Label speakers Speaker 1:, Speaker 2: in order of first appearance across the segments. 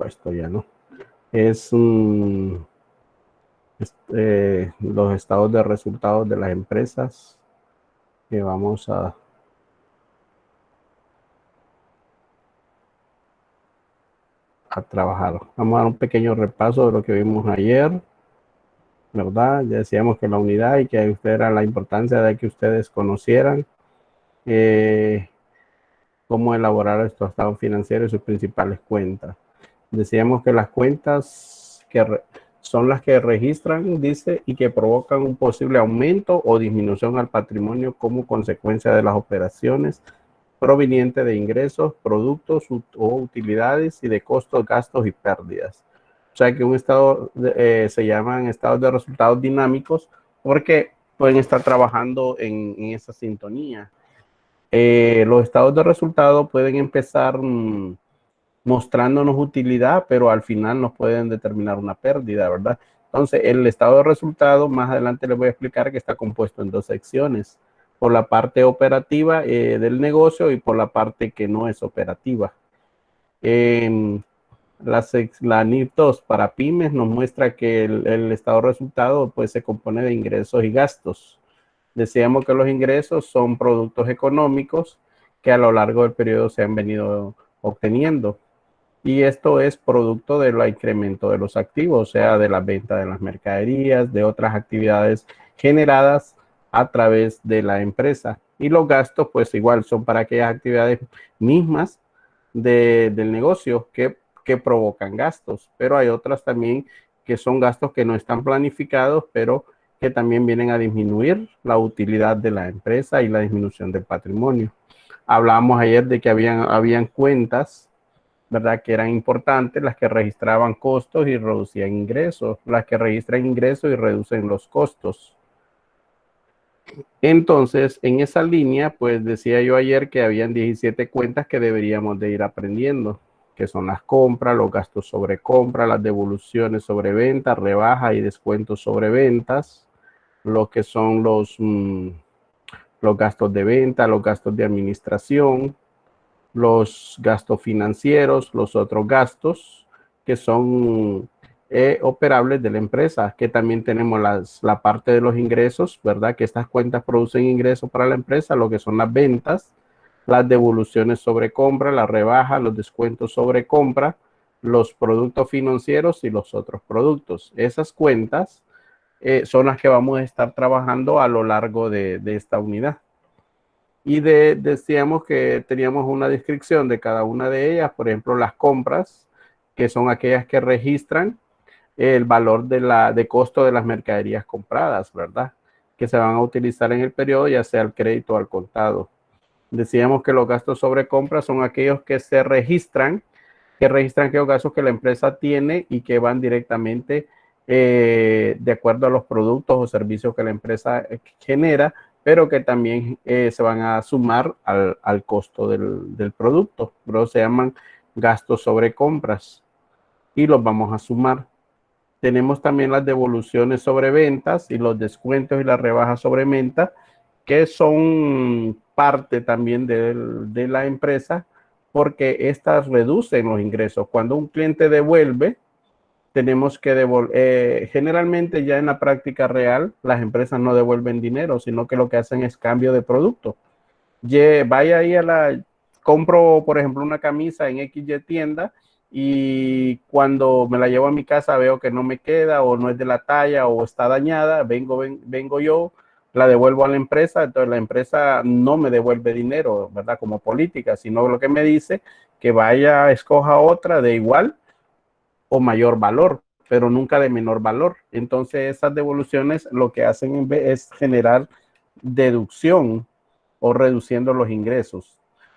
Speaker 1: puesto ya, ¿no? Es los estados de resultados de las empresas que vamos a trabajar. Vamos a dar un pequeño repaso de lo que vimos ayer, ¿verdad? Ya decíamos que la unidad y que usted era la importancia de que ustedes conocieran cómo elaborar estos estados financieros y sus principales cuentas. Decíamos que las cuentas son las que registran, dice, y que provocan un posible aumento o disminución al patrimonio como consecuencia de las operaciones provenientes de ingresos, productos o utilidades y de costos, gastos y pérdidas. O sea que un estado se llaman estados de resultados dinámicos porque pueden estar trabajando en esa sintonía. Los estados de resultados pueden empezar mostrándonos utilidad, pero al final nos pueden determinar una pérdida, ¿verdad? Entonces, el estado de resultados, más adelante les voy a explicar que está compuesto en dos secciones, por la parte operativa del negocio y por la parte que no es operativa. La NIF 2 para pymes nos muestra que el estado de resultados pues, se compone de ingresos y gastos. Decíamos que los ingresos son productos económicos que a lo largo del periodo se han venido obteniendo. Y esto es producto del incremento de los activos, o sea, de la venta de las mercaderías, de otras actividades generadas a través de la empresa. Y los gastos, pues igual, son para aquellas actividades mismas del negocio que provocan gastos. Pero hay otras también que son gastos que no están planificados, pero que también vienen a disminuir la utilidad de la empresa y la disminución del patrimonio. Hablábamos ayer de que habían cuentas, ¿verdad?, que eran importantes, las que registraban costos y reducían ingresos, las que registran ingresos y reducen los costos. Entonces, en esa línea, pues decía yo ayer que habían 17 cuentas que deberíamos de ir aprendiendo, que son las compras, los gastos sobre compra, las devoluciones sobre ventas, rebajas y descuentos sobre ventas, lo que son los gastos de venta, los gastos de administración, los gastos financieros, los otros gastos que son operables de la empresa, que también tenemos la parte de los ingresos, ¿verdad? Que estas cuentas producen ingresos para la empresa, lo que son las ventas, las devoluciones sobre compra, la rebaja, los descuentos sobre compra, los productos financieros y los otros productos. Esas cuentas son las que vamos a estar trabajando a lo largo de esta unidad. Y decíamos que teníamos una descripción de cada una de ellas, por ejemplo, las compras, que son aquellas que registran el valor de costo de las mercaderías compradas, ¿verdad? Que se van a utilizar en el periodo, ya sea al crédito o al contado. Decíamos que los gastos sobre compras son aquellos que se registran, aquellos gastos que la empresa tiene y que van directamente de acuerdo a los productos o servicios que la empresa genera, pero que también se van a sumar al costo del producto. Pero se llaman gastos sobre compras y los vamos a sumar. Tenemos también las devoluciones sobre ventas y los descuentos y las rebajas sobre venta, que son parte también de la empresa, porque estas reducen los ingresos. Cuando un cliente devuelve, tenemos que devolver. Generalmente ya en la práctica real, las empresas no devuelven dinero, sino que lo que hacen es cambio de producto. Vaya ahí compro, por ejemplo, una camisa en XY tienda y cuando me la llevo a mi casa veo que no me queda o no es de la talla o está dañada, vengo yo, la devuelvo a la empresa, entonces la empresa no me devuelve dinero, ¿verdad? Como política, sino lo que me dice que vaya, escoja otra de igual o mayor valor, pero nunca de menor valor. Entonces esas devoluciones lo que hacen es generar deducción o reduciendo los ingresos.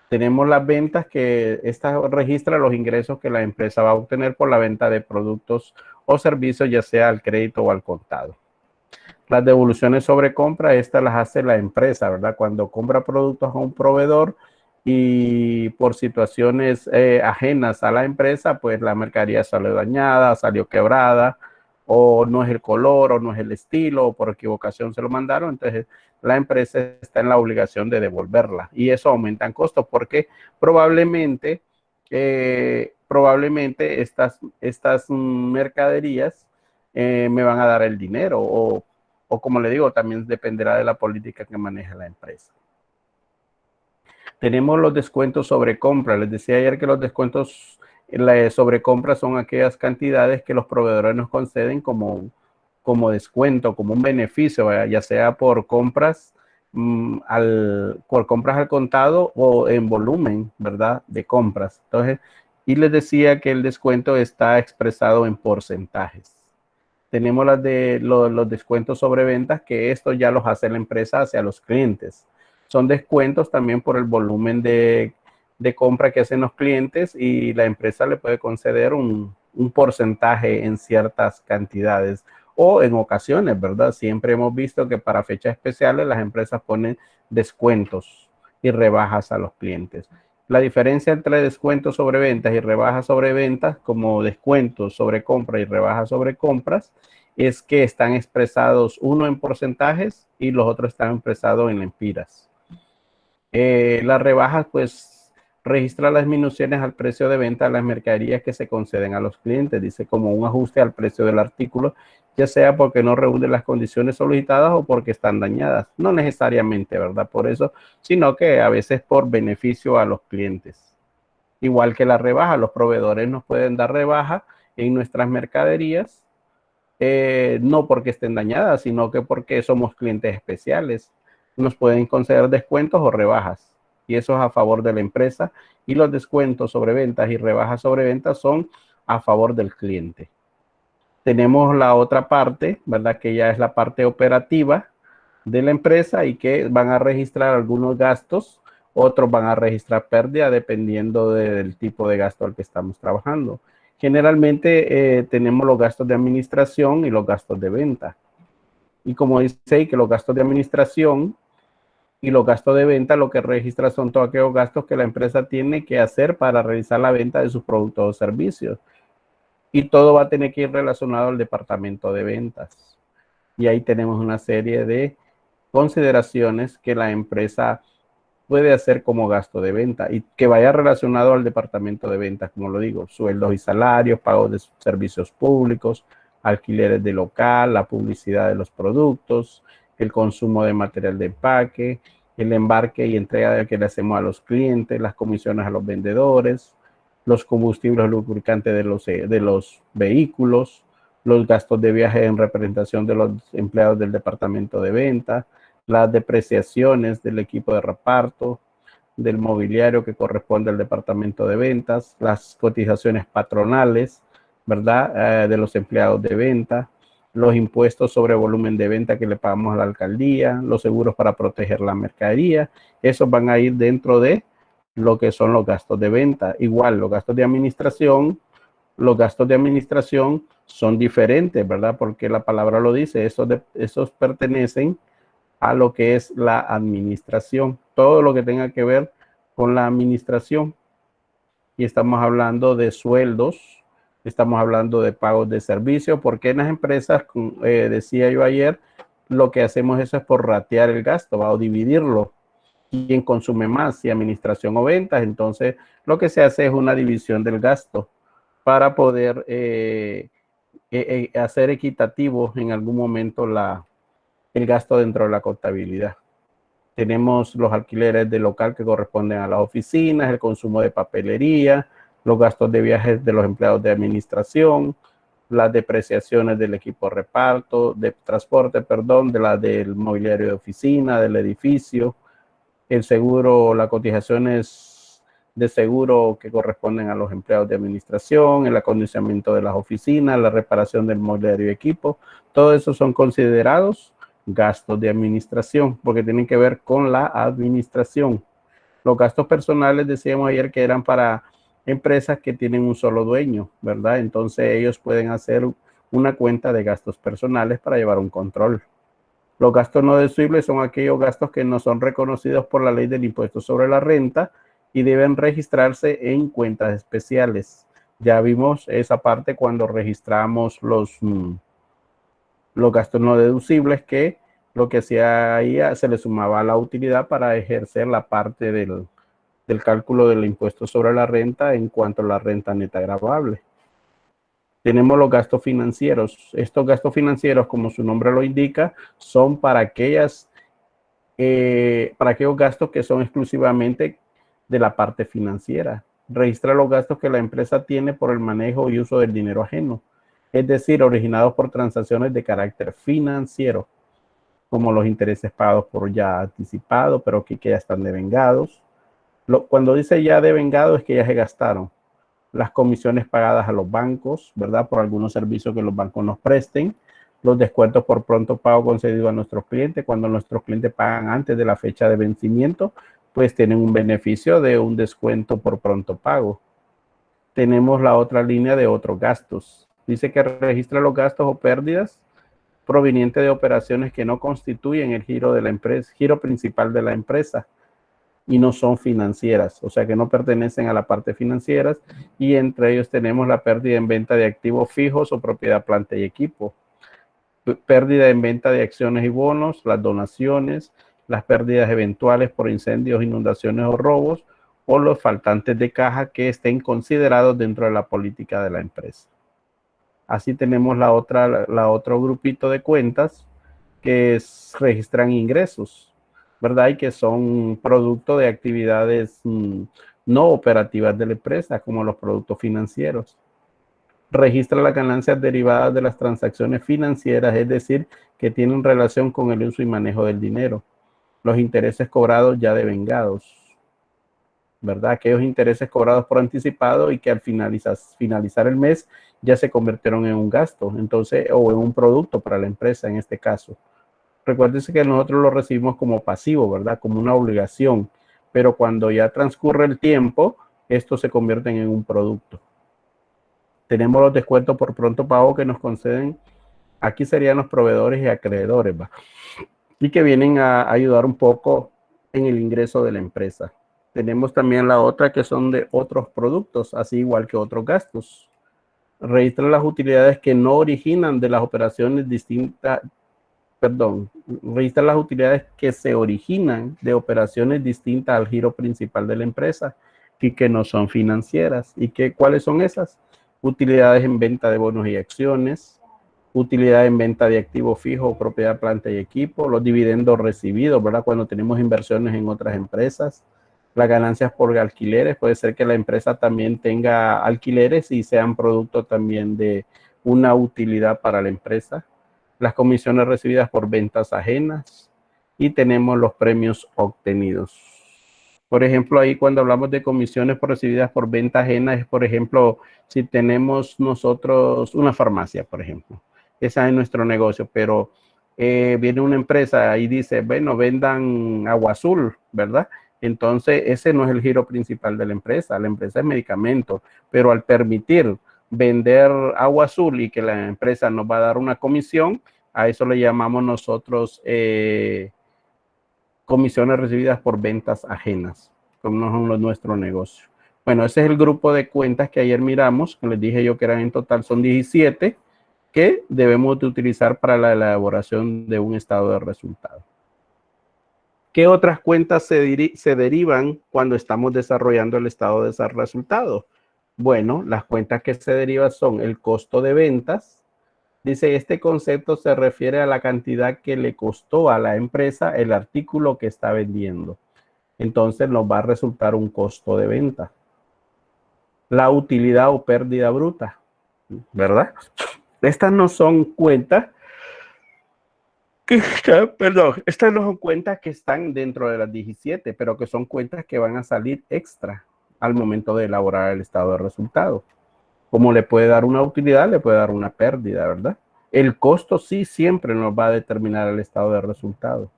Speaker 1: Tenemos las ventas, que esta registra los ingresos que la empresa va a obtener por la venta de productos o servicios, ya sea al crédito o al contado. Las devoluciones sobre compra, estas las hace la empresa, ¿verdad? Cuando compra productos a un proveedor y por situaciones ajenas a la empresa, pues la mercadería salió dañada, salió quebrada, o no es el color, o no es el estilo, o por equivocación se lo mandaron, entonces la empresa está en la obligación de devolverla. Y eso aumenta en costos porque probablemente probablemente estas mercaderías me van a dar el dinero o como le digo, también dependerá de la política que maneje la empresa. Tenemos los descuentos sobre compra. Les decía ayer que los descuentos sobre compra son aquellas cantidades que los proveedores nos conceden como descuento, como un beneficio, ya sea por compras por compras al contado o en volumen, ¿verdad? De compras. Entonces, y les decía que el descuento está expresado en porcentajes. Tenemos los descuentos sobre ventas, que esto ya los hace la empresa hacia los clientes. Son descuentos también por el volumen de compra que hacen los clientes y la empresa le puede conceder un porcentaje en ciertas cantidades o en ocasiones, ¿verdad? Siempre hemos visto que para fechas especiales las empresas ponen descuentos y rebajas a los clientes. La diferencia entre descuentos sobre ventas y rebajas sobre ventas, como descuentos sobre compra y rebajas sobre compras, es que están expresados uno en porcentajes y los otros están expresados en lempiras. Las rebajas, pues, registra las disminuciones al precio de venta de las mercaderías que se conceden a los clientes, dice como un ajuste al precio del artículo, ya sea porque no reúne las condiciones solicitadas o porque están dañadas. No necesariamente, ¿verdad? Por eso, sino que a veces por beneficio a los clientes. Igual que la rebaja, los proveedores nos pueden dar rebaja en nuestras mercaderías, no porque estén dañadas, sino que porque somos clientes especiales. Nos pueden conceder descuentos o rebajas y eso es a favor de la empresa, y los descuentos sobre ventas y rebajas sobre ventas son a favor del cliente. Tenemos la otra parte, ¿verdad? Que ya es la parte operativa de la empresa y que van a registrar algunos gastos, otros van a registrar pérdida dependiendo del tipo de gasto al que estamos trabajando. Generalmente tenemos los gastos de administración y los gastos de venta. Y como dice ahí, que los gastos de administración y los gastos de venta lo que registra son todos aquellos gastos que la empresa tiene que hacer para realizar la venta de sus productos o servicios. Y todo va a tener que ir relacionado al departamento de ventas. Y ahí tenemos una serie de consideraciones que la empresa puede hacer como gasto de venta y que vaya relacionado al departamento de ventas, como lo digo, sueldos y salarios, pagos de servicios públicos, alquileres de local, la publicidad de los productos, el consumo de material de empaque, el embarque y entrega que le hacemos a los clientes, las comisiones a los vendedores, los combustibles lubricantes de los vehículos, los gastos de viaje en representación de los empleados del departamento de ventas, las depreciaciones del equipo de reparto, del mobiliario que corresponde al departamento de ventas, las cotizaciones patronales, ¿verdad? De los empleados de venta, los impuestos sobre volumen de venta que le pagamos a la alcaldía, los seguros para proteger la mercadería, esos van a ir dentro de lo que son los gastos de venta. Igual, los gastos de administración son diferentes, ¿verdad? Porque la palabra lo dice, esos pertenecen a lo que es la administración, todo lo que tenga que ver con la administración. Y estamos hablando de sueldos, estamos hablando de pagos de servicio, porque en las empresas, decía yo ayer, lo que hacemos eso es por ratear el gasto, o dividirlo. ¿Quién consume más? Si administración o ventas. Entonces, lo que se hace es una división del gasto para poder hacer equitativo en algún momento el gasto dentro de la contabilidad. Tenemos los alquileres de local que corresponden a las oficinas, el consumo de papelería, los gastos de viajes de los empleados de administración, las depreciaciones del equipo de reparto, de transporte, perdón, del mobiliario de oficina, del edificio, el seguro, las cotizaciones de seguro que corresponden a los empleados de administración, el acondicionamiento de las oficinas, la reparación del mobiliario y equipo. Todo eso son considerados gastos de administración porque tienen que ver con la administración. Los gastos personales decíamos ayer que eran para empresas que tienen un solo dueño, ¿verdad? Entonces ellos pueden hacer una cuenta de gastos personales para llevar un control. Los gastos no deducibles son aquellos gastos que no son reconocidos por la ley del impuesto sobre la renta y deben registrarse en cuentas especiales. Ya vimos esa parte cuando registramos los gastos no deducibles, que lo que hacía ahí se le sumaba a la utilidad para ejercer la parte de del cálculo del impuesto sobre la renta en cuanto a la renta neta gravable. Tenemos los gastos financieros. Estos gastos financieros, como su nombre lo indica, son para aquellos gastos que son exclusivamente de la parte financiera. Registra los gastos que la empresa tiene por el manejo y uso del dinero ajeno, es decir, originados por transacciones de carácter financiero, como los intereses pagados por ya anticipado, pero que ya están devengados. Cuando dice ya devengado es que ya se gastaron. Las comisiones pagadas a los bancos, ¿verdad? Por algunos servicios que los bancos nos presten, los descuentos por pronto pago concedido a nuestros clientes. Cuando nuestros clientes pagan antes de la fecha de vencimiento, pues tienen un beneficio de un descuento por pronto pago. Tenemos la otra línea de otros gastos. Dice que registra los gastos o pérdidas provenientes de operaciones que no constituyen el giro de la empresa, giro principal de la empresa, y no son financieras, o sea que no pertenecen a la parte financiera, y entre ellos tenemos la pérdida en venta de activos fijos o propiedad, planta y equipo, pérdida en venta de acciones y bonos, las donaciones, las pérdidas eventuales por incendios, inundaciones o robos, o los faltantes de caja que estén considerados dentro de la política de la empresa. Así tenemos la otro grupito de cuentas que registran ingresos, ¿verdad? Y que son producto de actividades no operativas de la empresa, como los productos financieros. Registra las ganancias derivadas de las transacciones financieras, es decir, que tienen relación con el uso y manejo del dinero. Los intereses cobrados ya devengados, ¿verdad? Aquellos intereses cobrados por anticipado y que al finalizar el mes ya se convirtieron en un gasto, entonces, o en un producto para la empresa en este caso. Recuérdense que nosotros lo recibimos como pasivo, ¿verdad? Como una obligación, pero cuando ya transcurre el tiempo, estos se convierten en un producto. Tenemos los descuentos por pronto pago que nos conceden, aquí serían los proveedores y acreedores, ¿va? Y que vienen a ayudar un poco en el ingreso de la empresa. Tenemos también la otra que son de otros productos, así igual que otros gastos. Registra las utilidades que no originan de las operaciones distintas, registra las utilidades que se originan de operaciones distintas al giro principal de la empresa y que no son financieras. ¿Y cuáles son esas? Utilidades en venta de bonos y acciones, utilidad en venta de activos fijos, propiedad, planta y equipo, los dividendos recibidos, ¿verdad? Cuando tenemos inversiones en otras empresas, las ganancias por alquileres, puede ser que la empresa también tenga alquileres y sean producto también de una utilidad para la empresa, las comisiones recibidas por ventas ajenas y tenemos los premios obtenidos. Por ejemplo, ahí cuando hablamos de comisiones recibidas por venta ajena, es por ejemplo, si tenemos nosotros una farmacia, por ejemplo, esa es nuestro negocio, pero viene una empresa y dice, bueno, vendan agua azul, ¿verdad? Entonces, ese no es el giro principal de la empresa es medicamento, pero al permitir vender agua azul y que la empresa nos va a dar una comisión, a eso le llamamos nosotros comisiones recibidas por ventas ajenas, como no son nuestro negocio. Bueno, ese es el grupo de cuentas que ayer miramos, que les dije yo que eran en total, son 17, que debemos de utilizar para la elaboración de un estado de resultado. ¿Qué otras cuentas se derivan cuando estamos desarrollando el estado de resultado? Bueno, las cuentas que se derivan son el costo de ventas. Dice, este concepto se refiere a la cantidad que le costó a la empresa el artículo que está vendiendo. Entonces nos va a resultar un costo de venta. La utilidad o pérdida bruta, ¿verdad? Estas no son cuentas estas no son cuentas que están dentro de las 17, pero que son cuentas que van a salir extra al momento de elaborar el estado de resultado. Como le puede dar una utilidad, le puede dar una pérdida, ¿verdad? El costo sí siempre nos va a determinar el estado de resultado.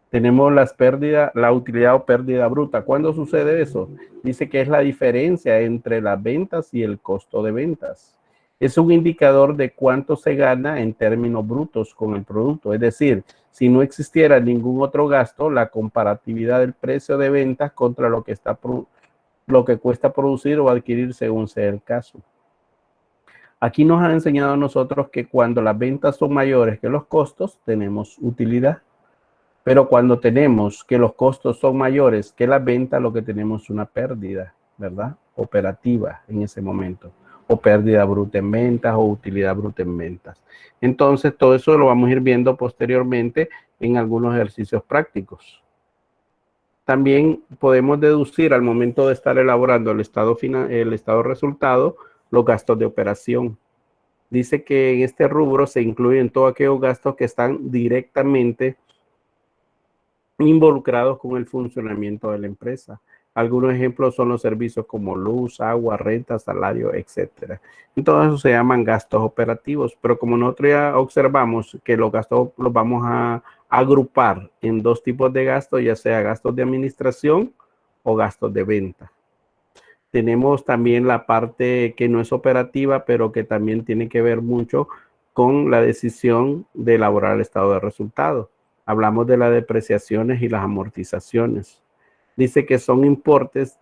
Speaker 1: Tenemos las pérdidas, la utilidad o pérdida bruta. ¿Cuándo sucede eso? Dice que es la diferencia entre las ventas y el costo de ventas. Es un indicador de cuánto se gana en términos brutos con el producto. Es decir, si no existiera ningún otro gasto, la comparatividad del precio de ventas contra lo que cuesta producir o adquirir según sea el caso. Aquí nos han enseñado a nosotros que cuando las ventas son mayores que los costos, tenemos utilidad. Pero cuando tenemos que los costos son mayores que las ventas, lo que tenemos es una pérdida, ¿verdad? Operativa en ese momento, o pérdida bruta en ventas o utilidad bruta en ventas. Entonces, todo eso lo vamos a ir viendo posteriormente en algunos ejercicios prácticos. También podemos deducir al momento de estar elaborando el estado de resultado, los gastos de operación. Dice que en este rubro se incluyen todos aquellos gastos que están directamente involucrados con el funcionamiento de la empresa. Algunos ejemplos son los servicios como luz, agua, renta, salario, etcétera. Entonces eso se llaman gastos operativos, pero como nosotros ya observamos que los gastos los vamos a agrupar en dos tipos de gastos, ya sea gastos de administración o gastos de venta. Tenemos también la parte que no es operativa, pero que también tiene que ver mucho con la decisión de elaborar el estado de resultados. Hablamos de las depreciaciones y las amortizaciones. Dice que son importes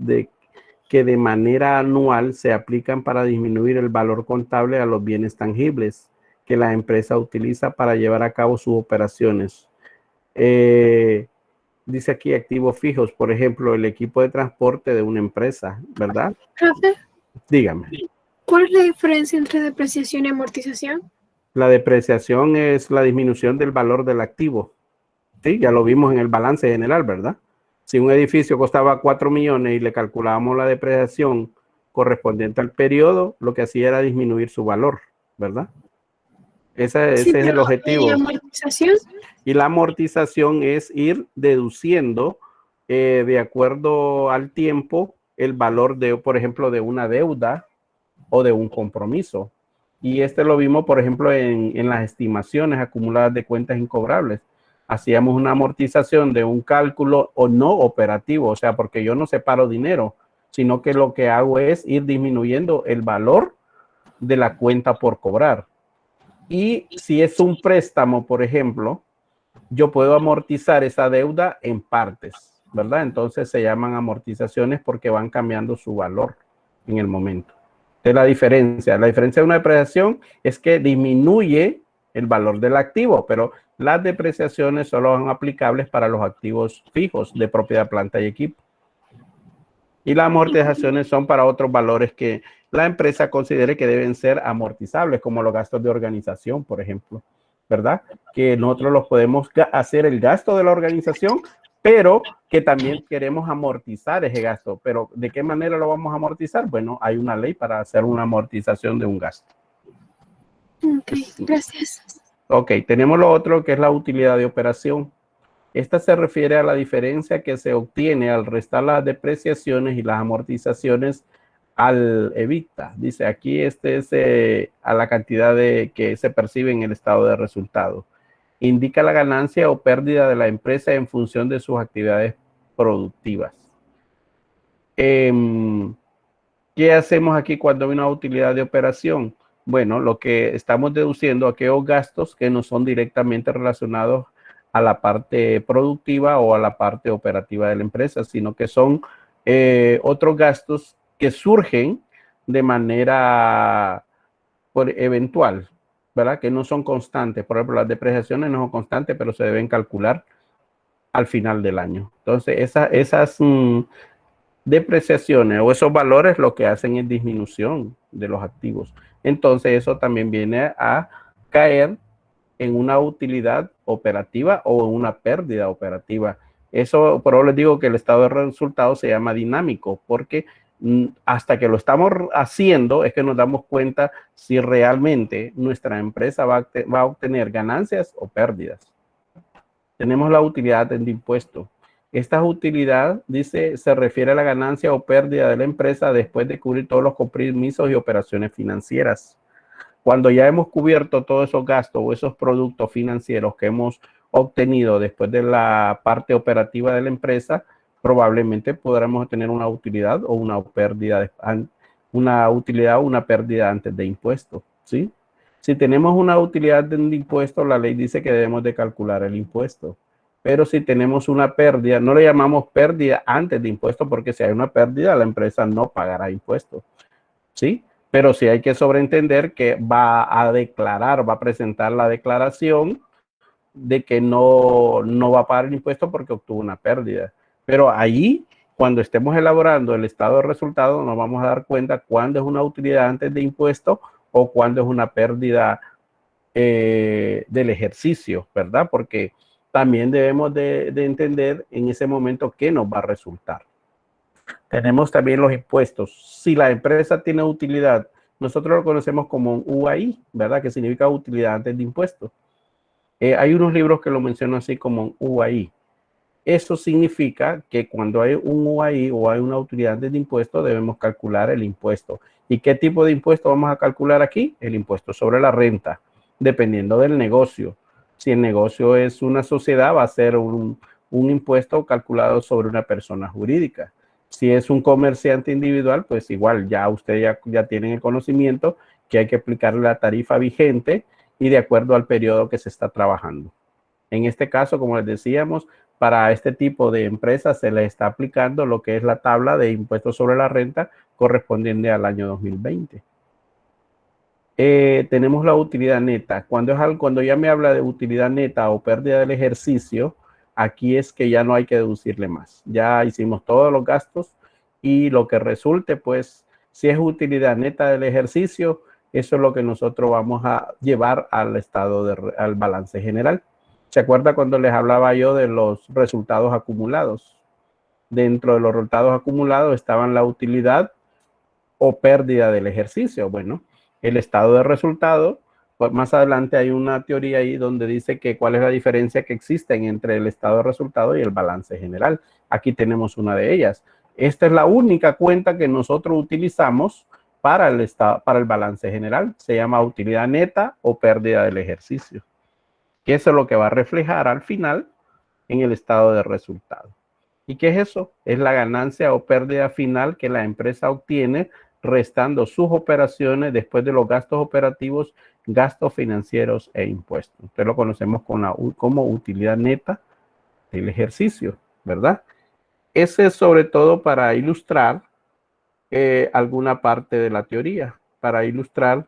Speaker 1: que de manera anual se aplican para disminuir el valor contable a los bienes tangibles que la empresa utiliza para llevar a cabo sus operaciones. Dice aquí activos fijos, por ejemplo, el equipo de transporte de una empresa, ¿verdad?
Speaker 2: Profe,
Speaker 1: Dígame.
Speaker 2: ¿cuál es la diferencia entre depreciación y amortización?
Speaker 1: La depreciación es la disminución del valor del activo. Sí, ya lo vimos en el balance general, ¿verdad? Si un edificio costaba 4 millones y le calculábamos la depreciación correspondiente al periodo, lo que hacía era disminuir su valor, ¿verdad? Ese es el objetivo.
Speaker 2: ¿Y amortización?
Speaker 1: Y la amortización es ir deduciendo de acuerdo al tiempo el valor de, por ejemplo, de una deuda o de un compromiso. Y lo vimos, por ejemplo, en las estimaciones acumuladas de cuentas incobrables. Hacíamos una amortización de un cálculo o no operativo, o sea, porque yo no separo dinero, sino que lo que hago es ir disminuyendo el valor de la cuenta por cobrar. Y si es un préstamo, por ejemplo, yo puedo amortizar esa deuda en partes, ¿verdad? Entonces se llaman amortizaciones porque van cambiando su valor en el momento. Entonces la diferencia de una depreciación es que disminuye el valor del activo, pero las depreciaciones solo son aplicables para los activos fijos de propiedad, planta y equipo. Y las amortizaciones son para otros valores que la empresa considere que deben ser amortizables, como los gastos de organización, por ejemplo, ¿verdad? Que nosotros los podemos hacer el gasto de la organización, pero que también queremos amortizar ese gasto. Pero ¿de qué manera lo vamos a amortizar? Bueno, hay una ley para hacer una amortización de un gasto.
Speaker 2: Ok, gracias.
Speaker 1: Ok, tenemos lo otro que es la utilidad de operación. Esta se refiere a la diferencia que se obtiene al restar las depreciaciones y las amortizaciones al EBITDA. Dice aquí es a la cantidad que se percibe en el estado de resultados. Indica la ganancia o pérdida de la empresa en función de sus actividades productivas. ¿Qué hacemos aquí cuando hay una utilidad de operación? Bueno, lo que estamos deduciendo aquellos gastos que no son directamente relacionados a la parte productiva o a la parte operativa de la empresa, sino que son otros gastos que surgen de manera eventual, ¿verdad? Que no son constantes. Por ejemplo, las depreciaciones no son constantes, pero se deben calcular al final del año. Entonces, esas depreciaciones o esos valores lo que hacen es disminución de los activos. Entonces, eso también viene a caer en una utilidad operativa o en una pérdida operativa. Eso, por eso les digo que el estado de resultados se llama dinámico, porque hasta que lo estamos haciendo es que nos damos cuenta si realmente nuestra empresa va a obtener ganancias o pérdidas. Tenemos la utilidad de impuesto. Esta utilidad, dice, se refiere a la ganancia o pérdida de la empresa después de cubrir todos los compromisos y operaciones financieras. Cuando ya hemos cubierto todos esos gastos o esos productos financieros que hemos obtenido después de la parte operativa de la empresa, probablemente podremos tener una utilidad o una pérdida, una pérdida antes de impuestos, ¿sí? Si tenemos una utilidad de impuesto, la ley dice que debemos de calcular el impuesto. Pero si tenemos una pérdida, no le llamamos pérdida antes de impuesto, porque si hay una pérdida, la empresa no pagará impuestos, ¿sí? Pero sí hay que sobreentender que va a declarar, va a presentar la declaración de que no va a pagar el impuesto porque obtuvo una pérdida. Pero allí, cuando estemos elaborando el estado de resultado, nos vamos a dar cuenta cuándo es una utilidad antes de impuesto o cuándo es una pérdida del ejercicio, ¿verdad? Porque también debemos de entender en ese momento qué nos va a resultar. Tenemos también los impuestos. Si la empresa tiene utilidad, nosotros lo conocemos como un UAI, ¿verdad? Que significa utilidad antes de impuestos. Hay unos libros que lo mencionan así como un UAI. Eso significa que cuando hay un UAI o hay una utilidad antes de impuestos, debemos calcular el impuesto. ¿Y qué tipo de impuesto vamos a calcular aquí? El impuesto sobre la renta, dependiendo del negocio. Si el negocio es una sociedad, va a ser un impuesto calculado sobre una persona jurídica. Si es un comerciante individual, pues igual ya ustedes ya tienen el conocimiento que hay que aplicar la tarifa vigente y de acuerdo al periodo que se está trabajando. En este caso, como les decíamos, para este tipo de empresas se les está aplicando lo que es la tabla de impuestos sobre la renta correspondiente al año 2020. Tenemos la utilidad neta. Cuando ya me habla de utilidad neta o pérdida del ejercicio, aquí es que ya no hay que deducirle más. Ya hicimos todos los gastos y lo que resulte, pues, si es utilidad neta del ejercicio, eso es lo que nosotros vamos a llevar al al balance general. ¿Se acuerda cuando les hablaba yo de los resultados acumulados? Dentro de los resultados acumulados estaban la utilidad o pérdida del ejercicio. Bueno, el estado de resultado, pues más adelante hay una teoría ahí donde dice que cuál es la diferencia que existe entre el estado de resultado y el balance general. Aquí tenemos una de ellas. Esta es la única cuenta que nosotros utilizamos para el balance general. Se llama utilidad neta o pérdida del ejercicio. Que eso es lo que va a reflejar al final en el estado de resultado. ¿Y qué es eso? Es la ganancia o pérdida final que la empresa obtiene restando sus operaciones después de los gastos operativos, gastos financieros e impuestos. Entonces lo conocemos como utilidad neta del ejercicio, ¿verdad? Ese es sobre todo para ilustrar alguna parte de la teoría, para ilustrar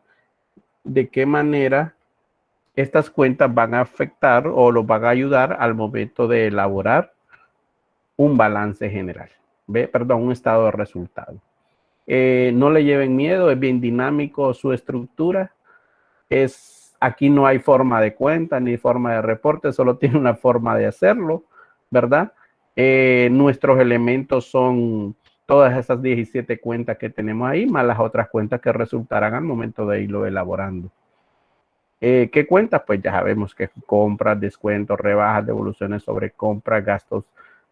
Speaker 1: de qué manera estas cuentas van a afectar o los van a ayudar al momento de elaborar un balance general, un estado de resultado. No le lleven miedo, es bien dinámico su estructura. Aquí no hay forma de cuenta ni forma de reporte, solo tiene una forma de hacerlo, ¿verdad? Nuestros elementos son todas esas 17 cuentas que tenemos ahí, más las otras cuentas que resultarán al momento de irlo elaborando. ¿Qué cuentas? Pues ya sabemos que compras, descuentos, rebajas, devoluciones sobre compras, gastos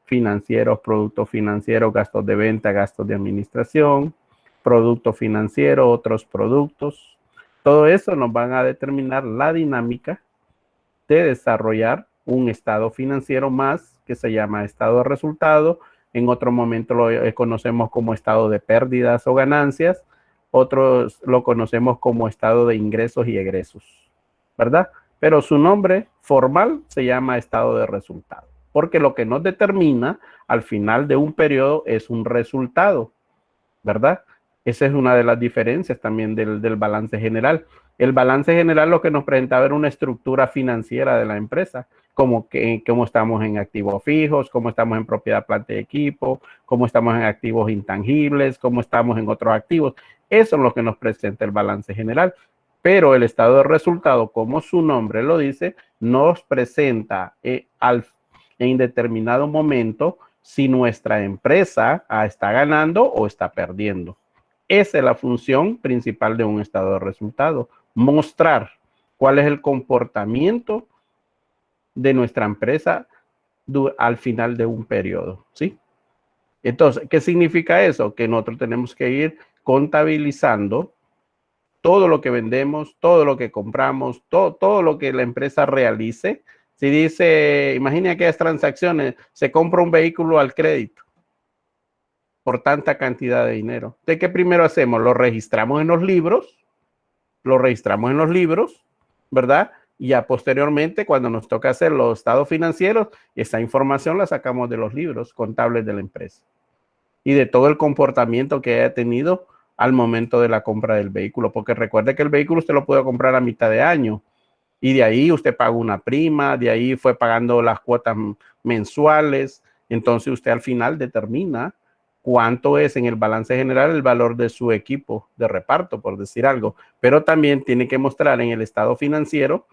Speaker 1: financieros, productos financieros, gastos de venta, gastos de administración, producto financiero, otros productos. Todo eso nos van a determinar la dinámica de desarrollar un estado financiero más que se llama estado de resultado. En otro momento lo conocemos como estado de pérdidas o ganancias. Otros lo conocemos como estado de ingresos y egresos, ¿verdad? Pero su nombre formal se llama estado de resultado, porque lo que nos determina al final de un periodo es un resultado, ¿verdad? Esa es una de las diferencias también del balance general. El balance general lo que nos presentaba era una estructura financiera de la empresa, como cómo estamos en activos fijos, cómo estamos en propiedad, planta y equipo, cómo estamos en activos intangibles, cómo estamos en otros activos. Eso es lo que nos presenta el balance general. Pero el estado de resultado, como su nombre lo dice, nos presenta en determinado momento si nuestra empresa está ganando o está perdiendo. Esa es la función principal de un estado de resultado, mostrar cuál es el comportamiento de nuestra empresa al final de un periodo, ¿sí? Entonces, ¿qué significa eso? Que nosotros tenemos que ir contabilizando todo lo que vendemos, todo lo que compramos, todo lo que la empresa realice. Si dice, imagina aquellas transacciones, se compra un vehículo al crédito por tanta cantidad de dinero. ¿De qué primero hacemos? Lo registramos en los libros, ¿verdad? Y ya posteriormente, cuando nos toca hacer los estados financieros, esa información la sacamos de los libros contables de la empresa y de todo el comportamiento que haya tenido al momento de la compra del vehículo, porque recuerde que el vehículo usted lo puede comprar a mitad de año Y de ahí usted paga una prima, de ahí fue pagando las cuotas mensuales. Entonces usted al final determina cuánto es en el balance general el valor de su equipo de reparto, por decir algo. Pero también tiene que mostrar en el estado financiero,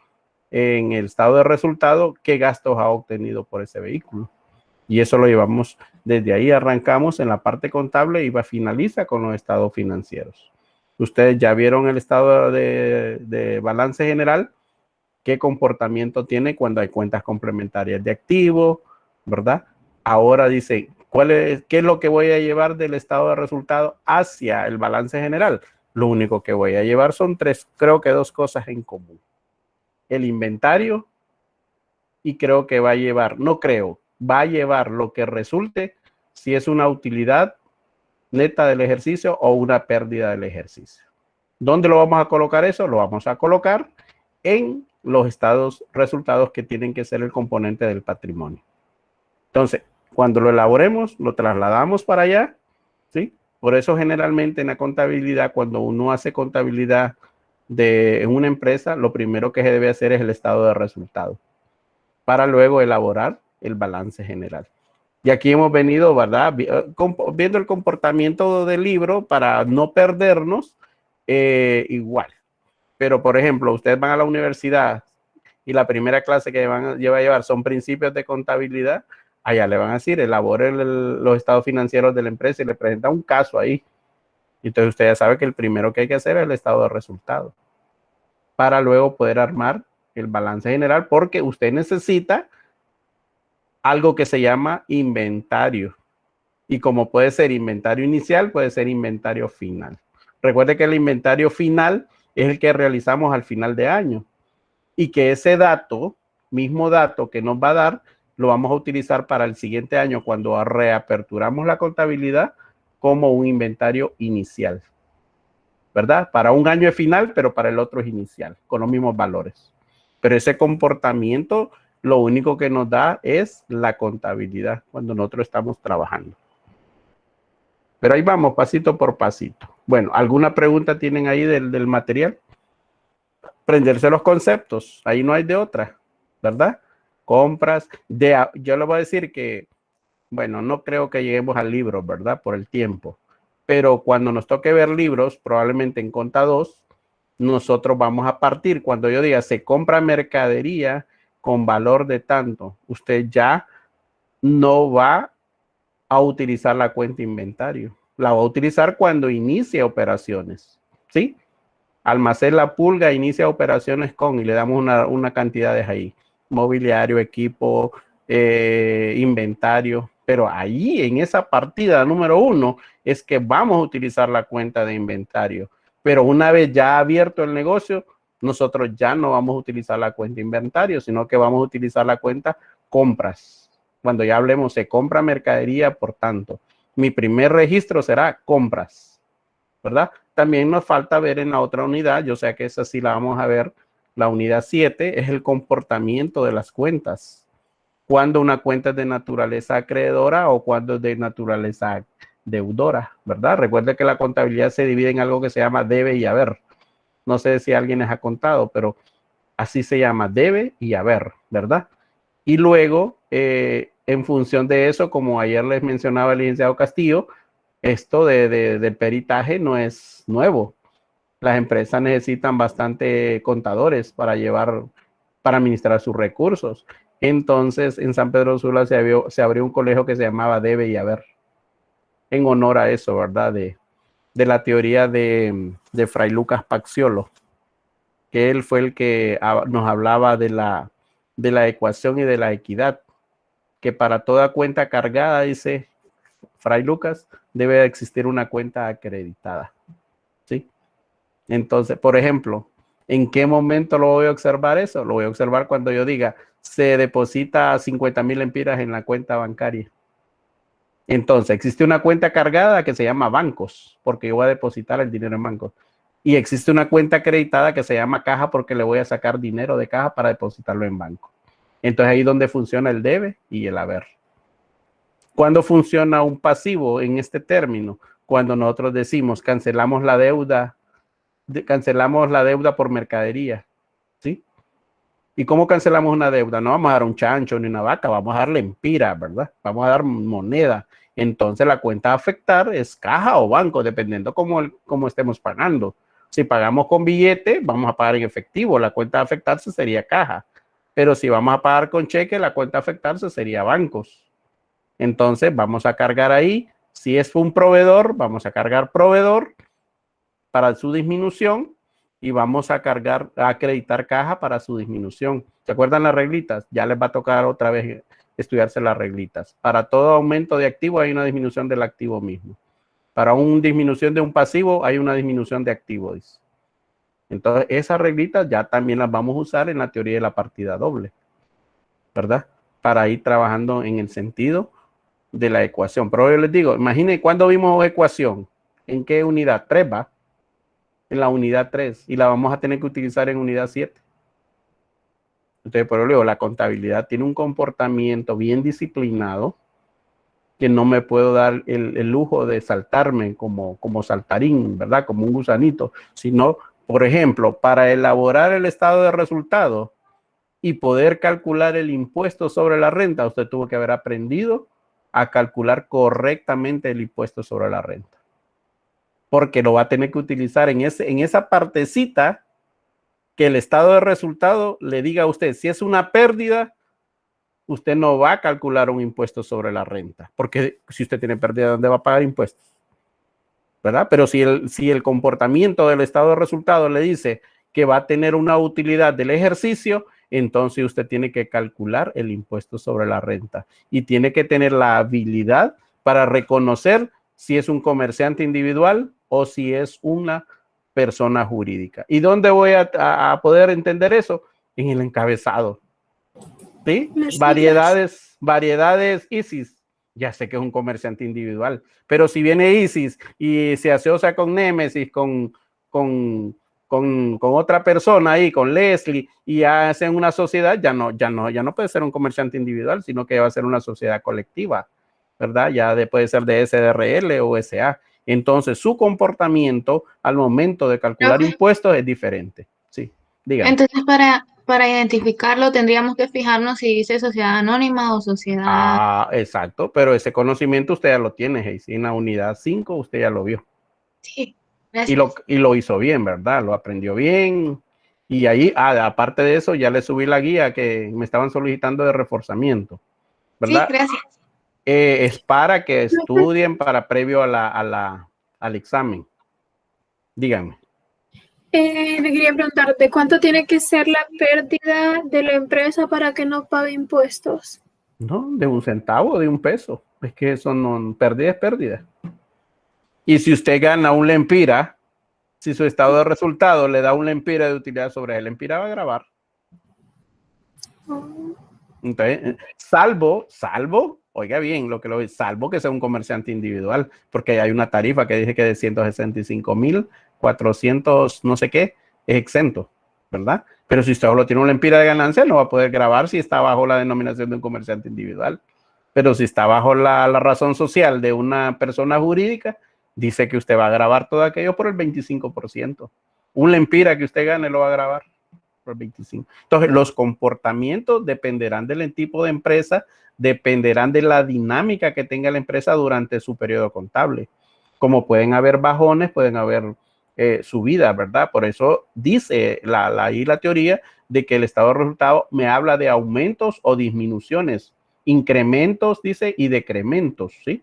Speaker 1: en el estado de resultado, qué gastos ha obtenido por ese vehículo. Y eso lo llevamos, desde ahí arrancamos en la parte contable y finaliza con los estados financieros. Ustedes ya vieron el estado de balance general, qué comportamiento tiene cuando hay cuentas complementarias de activos, ¿verdad? Ahora dice, ¿qué es lo que voy a llevar del estado de resultado hacia el balance general? Lo único que voy a llevar son creo que dos cosas en común. El inventario, y creo que va a llevar, no creo, va a llevar lo que resulte si es una utilidad neta del ejercicio o una pérdida del ejercicio. ¿Dónde lo vamos a colocar eso? Lo vamos a colocar en los resultados que tienen que ser el componente del patrimonio. Entonces, cuando lo elaboremos, lo trasladamos para allá, ¿sí? Por eso generalmente en la contabilidad, cuando uno hace contabilidad en una empresa, lo primero que se debe hacer es el estado de resultados, para luego elaborar el balance general. Y aquí hemos venido, ¿verdad? Viendo el comportamiento del libro para no perdernos igual. Pero, por ejemplo, ustedes van a la universidad y la primera clase que va a llevar son principios de contabilidad, allá le van a decir, elabore los estados financieros de la empresa y le presenta un caso ahí. Entonces usted ya sabe que el primero que hay que hacer es el estado de resultados, para luego poder armar el balance general, porque usted necesita algo que se llama inventario. Y como puede ser inventario inicial, puede ser inventario final. Recuerde que el inventario final es el que realizamos al final de año, y que ese dato, mismo dato que nos va a dar, lo vamos a utilizar para el siguiente año cuando reaperturamos la contabilidad como un inventario inicial, ¿verdad? Para un año es final, pero para el otro es inicial, con los mismos valores. Pero ese comportamiento, lo único que nos da es la contabilidad cuando nosotros estamos trabajando. Pero ahí vamos, pasito por pasito. Bueno, ¿alguna pregunta tienen ahí del material? Prenderse los conceptos, ahí no hay de otra, ¿verdad? Compras, yo le voy a decir que, bueno, no creo que lleguemos al libro, ¿verdad? Por el tiempo. Pero cuando nos toque ver libros, probablemente en Conta 2, nosotros vamos a partir, cuando yo diga, se compra mercadería con valor de tanto, usted ya no va a utilizar la cuenta inventario. La va a utilizar cuando inicie operaciones, ¿sí? Almacén La Pulga inicia operaciones con, y le damos una cantidad de ahí, mobiliario, equipo, inventario, pero ahí en esa partida número 1 es que vamos a utilizar la cuenta de inventario. Pero una vez ya abierto el negocio, nosotros ya no vamos a utilizar la cuenta inventario, sino que vamos a utilizar la cuenta compras. Cuando ya hablemos de compra mercadería, por tanto, mi primer registro será compras, ¿verdad? También nos falta ver en la otra unidad, yo sé que esa sí la vamos a ver, la unidad 7, es el comportamiento de las cuentas. Cuando una cuenta es de naturaleza acreedora o cuando es de naturaleza deudora, ¿verdad? Recuerde que la contabilidad se divide en algo que se llama debe y haber. No sé si alguien les ha contado, pero así se llama, debe y haber, ¿verdad? Y luego, en función de eso, como ayer les mencionaba el licenciado Castillo, esto del peritaje no es nuevo. Las empresas necesitan bastante contadores para administrar sus recursos. Entonces, en San Pedro Sula se abrió un colegio que se llamaba Debe y Haber, en honor a eso, ¿verdad? De la teoría de Fray Lucas Paxiolo, que él fue el que nos hablaba de la ecuación y de la equidad, que para toda cuenta cargada, dice Fray Lucas, debe existir una cuenta acreditada, ¿sí? Entonces, por ejemplo, ¿en qué momento lo voy a observar eso? Lo voy a observar cuando yo diga, se deposita 50,000 lempiras en la cuenta bancaria. Entonces, existe una cuenta cargada que se llama bancos, porque yo voy a depositar el dinero en bancos. Y existe una cuenta acreditada que se llama caja, porque le voy a sacar dinero de caja para depositarlo en banco. Entonces, ahí es donde funciona el debe y el haber. ¿Cuándo funciona un pasivo en este término? Cuando nosotros decimos cancelamos la deuda por mercadería, ¿sí? ¿Y cómo cancelamos una deuda? No vamos a dar un chancho ni una vaca, vamos a dar lempiras, ¿verdad? Vamos a dar moneda. Entonces la cuenta a afectar es caja o banco, dependiendo cómo estemos pagando. Si pagamos con billete, vamos a pagar en efectivo. La cuenta a afectarse sería caja. Pero si vamos a pagar con cheque, la cuenta a afectarse sería bancos. Entonces vamos a cargar ahí. Si es un proveedor, vamos a cargar proveedor para su disminución y vamos a cargar, a acreditar caja para su disminución. ¿Se acuerdan las reglitas? Ya les va a tocar otra vez estudiarse las reglitas. Para todo aumento de activo hay una disminución del activo mismo. Para una disminución de un pasivo hay una disminución de activo, dice. Entonces, esas reglitas ya también las vamos a usar en la teoría de la partida doble, ¿verdad? Para ir trabajando en el sentido de la ecuación. Pero yo les digo, imaginen cuando vimos ecuación, ¿en qué unidad? 3 va. En la unidad 3 y la vamos a tener que utilizar en unidad 7. Entonces, por ejemplo, la contabilidad tiene un comportamiento bien disciplinado que no me puedo dar el lujo de saltarme como saltarín, ¿verdad? Como un gusanito, sino, por ejemplo, para elaborar el estado de resultados y poder calcular el impuesto sobre la renta, usted tuvo que haber aprendido a calcular correctamente el impuesto sobre la renta. Porque lo va a tener que utilizar en esa partecita que el estado de resultado le diga a usted, si es una pérdida, usted no va a calcular un impuesto sobre la renta, porque si usted tiene pérdida, ¿dónde va a pagar impuestos? ¿Verdad? Pero si el comportamiento del estado de resultado le dice que va a tener una utilidad del ejercicio, entonces usted tiene que calcular el impuesto sobre la renta y tiene que tener la habilidad para reconocer si es un comerciante individual o si es una persona jurídica. ¿Y dónde voy a poder entender eso? En el encabezado. ¿Sí? Variedades ISIS. Ya sé que es un comerciante individual, pero si viene ISIS y se asocia con Némesis, con otra persona ahí, con Leslie, y hacen una sociedad, ya no puede ser un comerciante individual, sino que va a ser una sociedad colectiva, ¿verdad? Ya puede ser de SRL o SA. Entonces, su comportamiento al momento de calcular impuestos es diferente. Sí, dígame.
Speaker 3: Entonces, para identificarlo, tendríamos que fijarnos si dice sociedad anónima o sociedad...
Speaker 1: Exacto, pero ese conocimiento usted ya lo tiene, Heisy. En la unidad 5 usted ya lo vio.
Speaker 3: Sí, gracias.
Speaker 1: Y lo hizo bien, ¿verdad? Lo aprendió bien. Y ahí, aparte de eso, ya le subí la guía que me estaban solicitando de reforzamiento, ¿verdad?
Speaker 3: Sí, gracias.
Speaker 1: Es para que estudien para previo al examen. Díganme.
Speaker 2: Le quería preguntar, ¿de cuánto tiene que ser la pérdida de la empresa para que no pague impuestos?
Speaker 1: No, de 1 centavo, de 1 peso. Es que eso no, pérdida es pérdida. Y si usted gana un lempira, si su estado de resultado le da un lempira de utilidad sobre él, el lempira va a grabar. Entonces, salvo, oiga bien lo que lo es, salvo que sea un comerciante individual, porque hay una tarifa que dice que de 165.400 no sé qué, es exento, ¿verdad? Pero si usted solo tiene una lempira de ganancia, no va a poder grabar si está bajo la denominación de un comerciante individual. Pero si está bajo la razón social de una persona jurídica, dice que usted va a grabar todo aquello por el 25%. Un lempira que usted gane lo va a grabar por el 25%. Entonces, los comportamientos dependerán del tipo de empresa, dependerán de la dinámica que tenga la empresa durante su periodo contable. Como pueden haber bajones, pueden haber subidas, ¿verdad? Por eso dice la teoría de que el estado de resultado me habla de aumentos o disminuciones, incrementos, dice, y decrementos, ¿sí?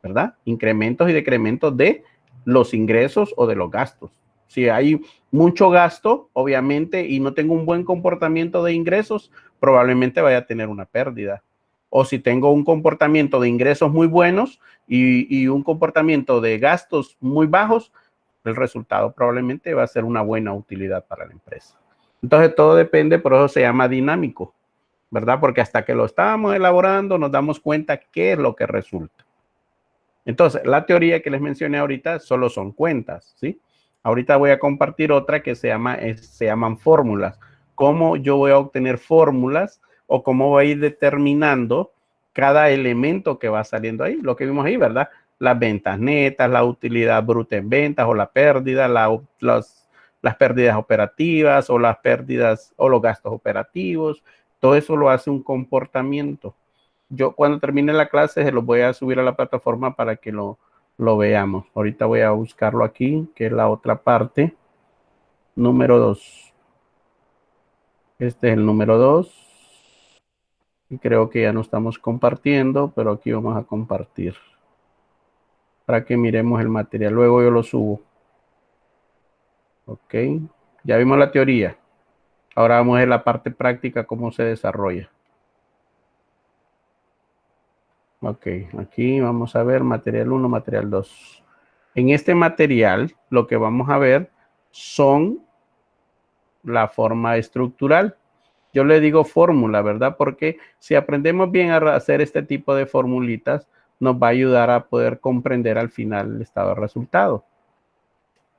Speaker 1: ¿Verdad? Incrementos y decrementos de los ingresos o de los gastos. Si hay mucho gasto, obviamente, y no tengo un buen comportamiento de ingresos, probablemente vaya a tener una pérdida. O si tengo un comportamiento de ingresos muy buenos y un comportamiento de gastos muy bajos, el resultado probablemente va a ser una buena utilidad para la empresa. Entonces, todo depende, por eso se llama dinámico, ¿verdad? Porque hasta que lo estábamos elaborando nos damos cuenta qué es lo que resulta. Entonces, la teoría que les mencioné ahorita solo son cuentas, ¿sí? Ahorita voy a compartir otra que se llaman fórmulas. Cómo yo voy a obtener fórmulas o cómo voy a ir determinando cada elemento que va saliendo ahí. Lo que vimos ahí, ¿verdad? Las ventas netas, la utilidad bruta en ventas o la pérdida, los las pérdidas operativas o las pérdidas o los gastos operativos. Todo eso lo hace un comportamiento. Yo cuando termine la clase se los voy a subir a la plataforma para que lo veamos. Ahorita voy a buscarlo aquí, que es la otra parte. Número 2. Este es el número 2. Y creo que ya no estamos compartiendo, pero aquí vamos a compartir para que miremos el material. Luego yo lo subo. Ok. Ya vimos la teoría. Ahora vamos a ver la parte práctica, cómo se desarrolla. Ok. Aquí vamos a ver material 1, material 2. En este material, lo que vamos a ver son la forma estructural. Yo le digo fórmula, ¿verdad? Porque si aprendemos bien a hacer este tipo de formulitas, nos va a ayudar a poder comprender al final el estado de resultado.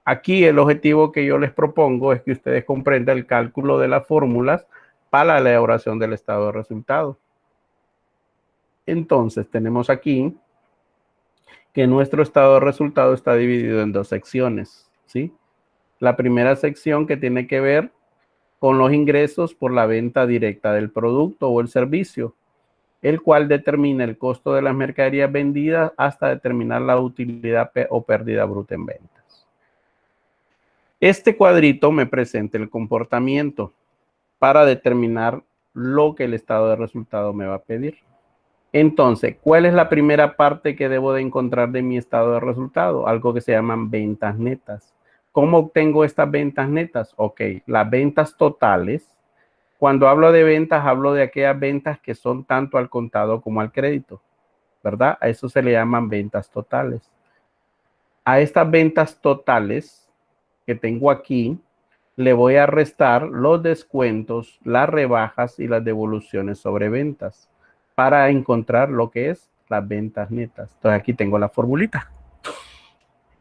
Speaker 1: Aquí el objetivo que yo les propongo es que ustedes comprendan el cálculo de las fórmulas para la elaboración del estado de resultado. Entonces, tenemos aquí que nuestro estado de resultado está dividido en 2 secciones, ¿sí? La primera sección que tiene que ver con los ingresos por la venta directa del producto o el servicio, el cual determina el costo de las mercaderías vendidas hasta determinar la utilidad o pérdida bruta en ventas. Este cuadrito me presenta el comportamiento para determinar lo que el estado de resultado me va a pedir. Entonces, ¿cuál es la primera parte que debo de encontrar de mi estado de resultado? Algo que se llaman ventas netas. ¿Cómo obtengo estas ventas netas? Ok, las ventas totales. Cuando hablo de ventas, hablo de aquellas ventas que son tanto al contado como al crédito, ¿verdad? A eso se le llaman ventas totales. A estas ventas totales que tengo aquí, le voy a restar los descuentos, las rebajas y las devoluciones sobre ventas para encontrar lo que es las ventas netas. Entonces aquí tengo la formulita.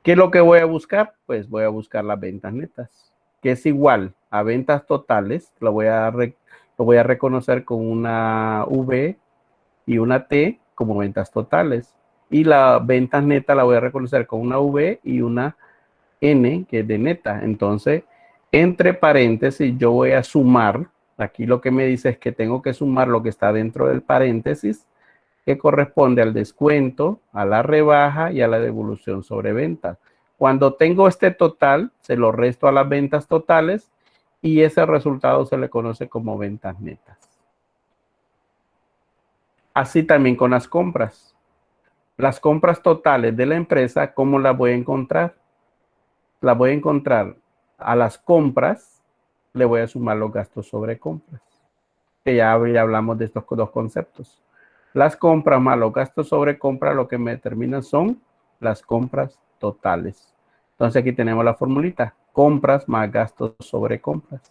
Speaker 1: ¿Qué es lo que voy a buscar? Pues voy a buscar las ventas netas, que es igual a ventas totales. Lo voy a reconocer con una V y una T como ventas totales. Y la ventas neta la voy a reconocer con una V y una N, que es de neta. Entonces, entre paréntesis, yo voy a sumar. Aquí lo que me dice es que tengo que sumar lo que está dentro del paréntesis, que corresponde al descuento, a la rebaja y a la devolución sobre venta. Cuando tengo este total, se lo resto a las ventas totales y ese resultado se le conoce como ventas netas. Así también con las compras. Las compras totales de la empresa, ¿cómo las voy a encontrar? Las voy a encontrar a las compras, le voy a sumar los gastos sobre compras. Que ya hablamos de estos 2 conceptos. Las compras más los gastos sobre compra lo que me determinan son las compras totales. Entonces aquí tenemos la formulita. Compras más gastos sobre compras.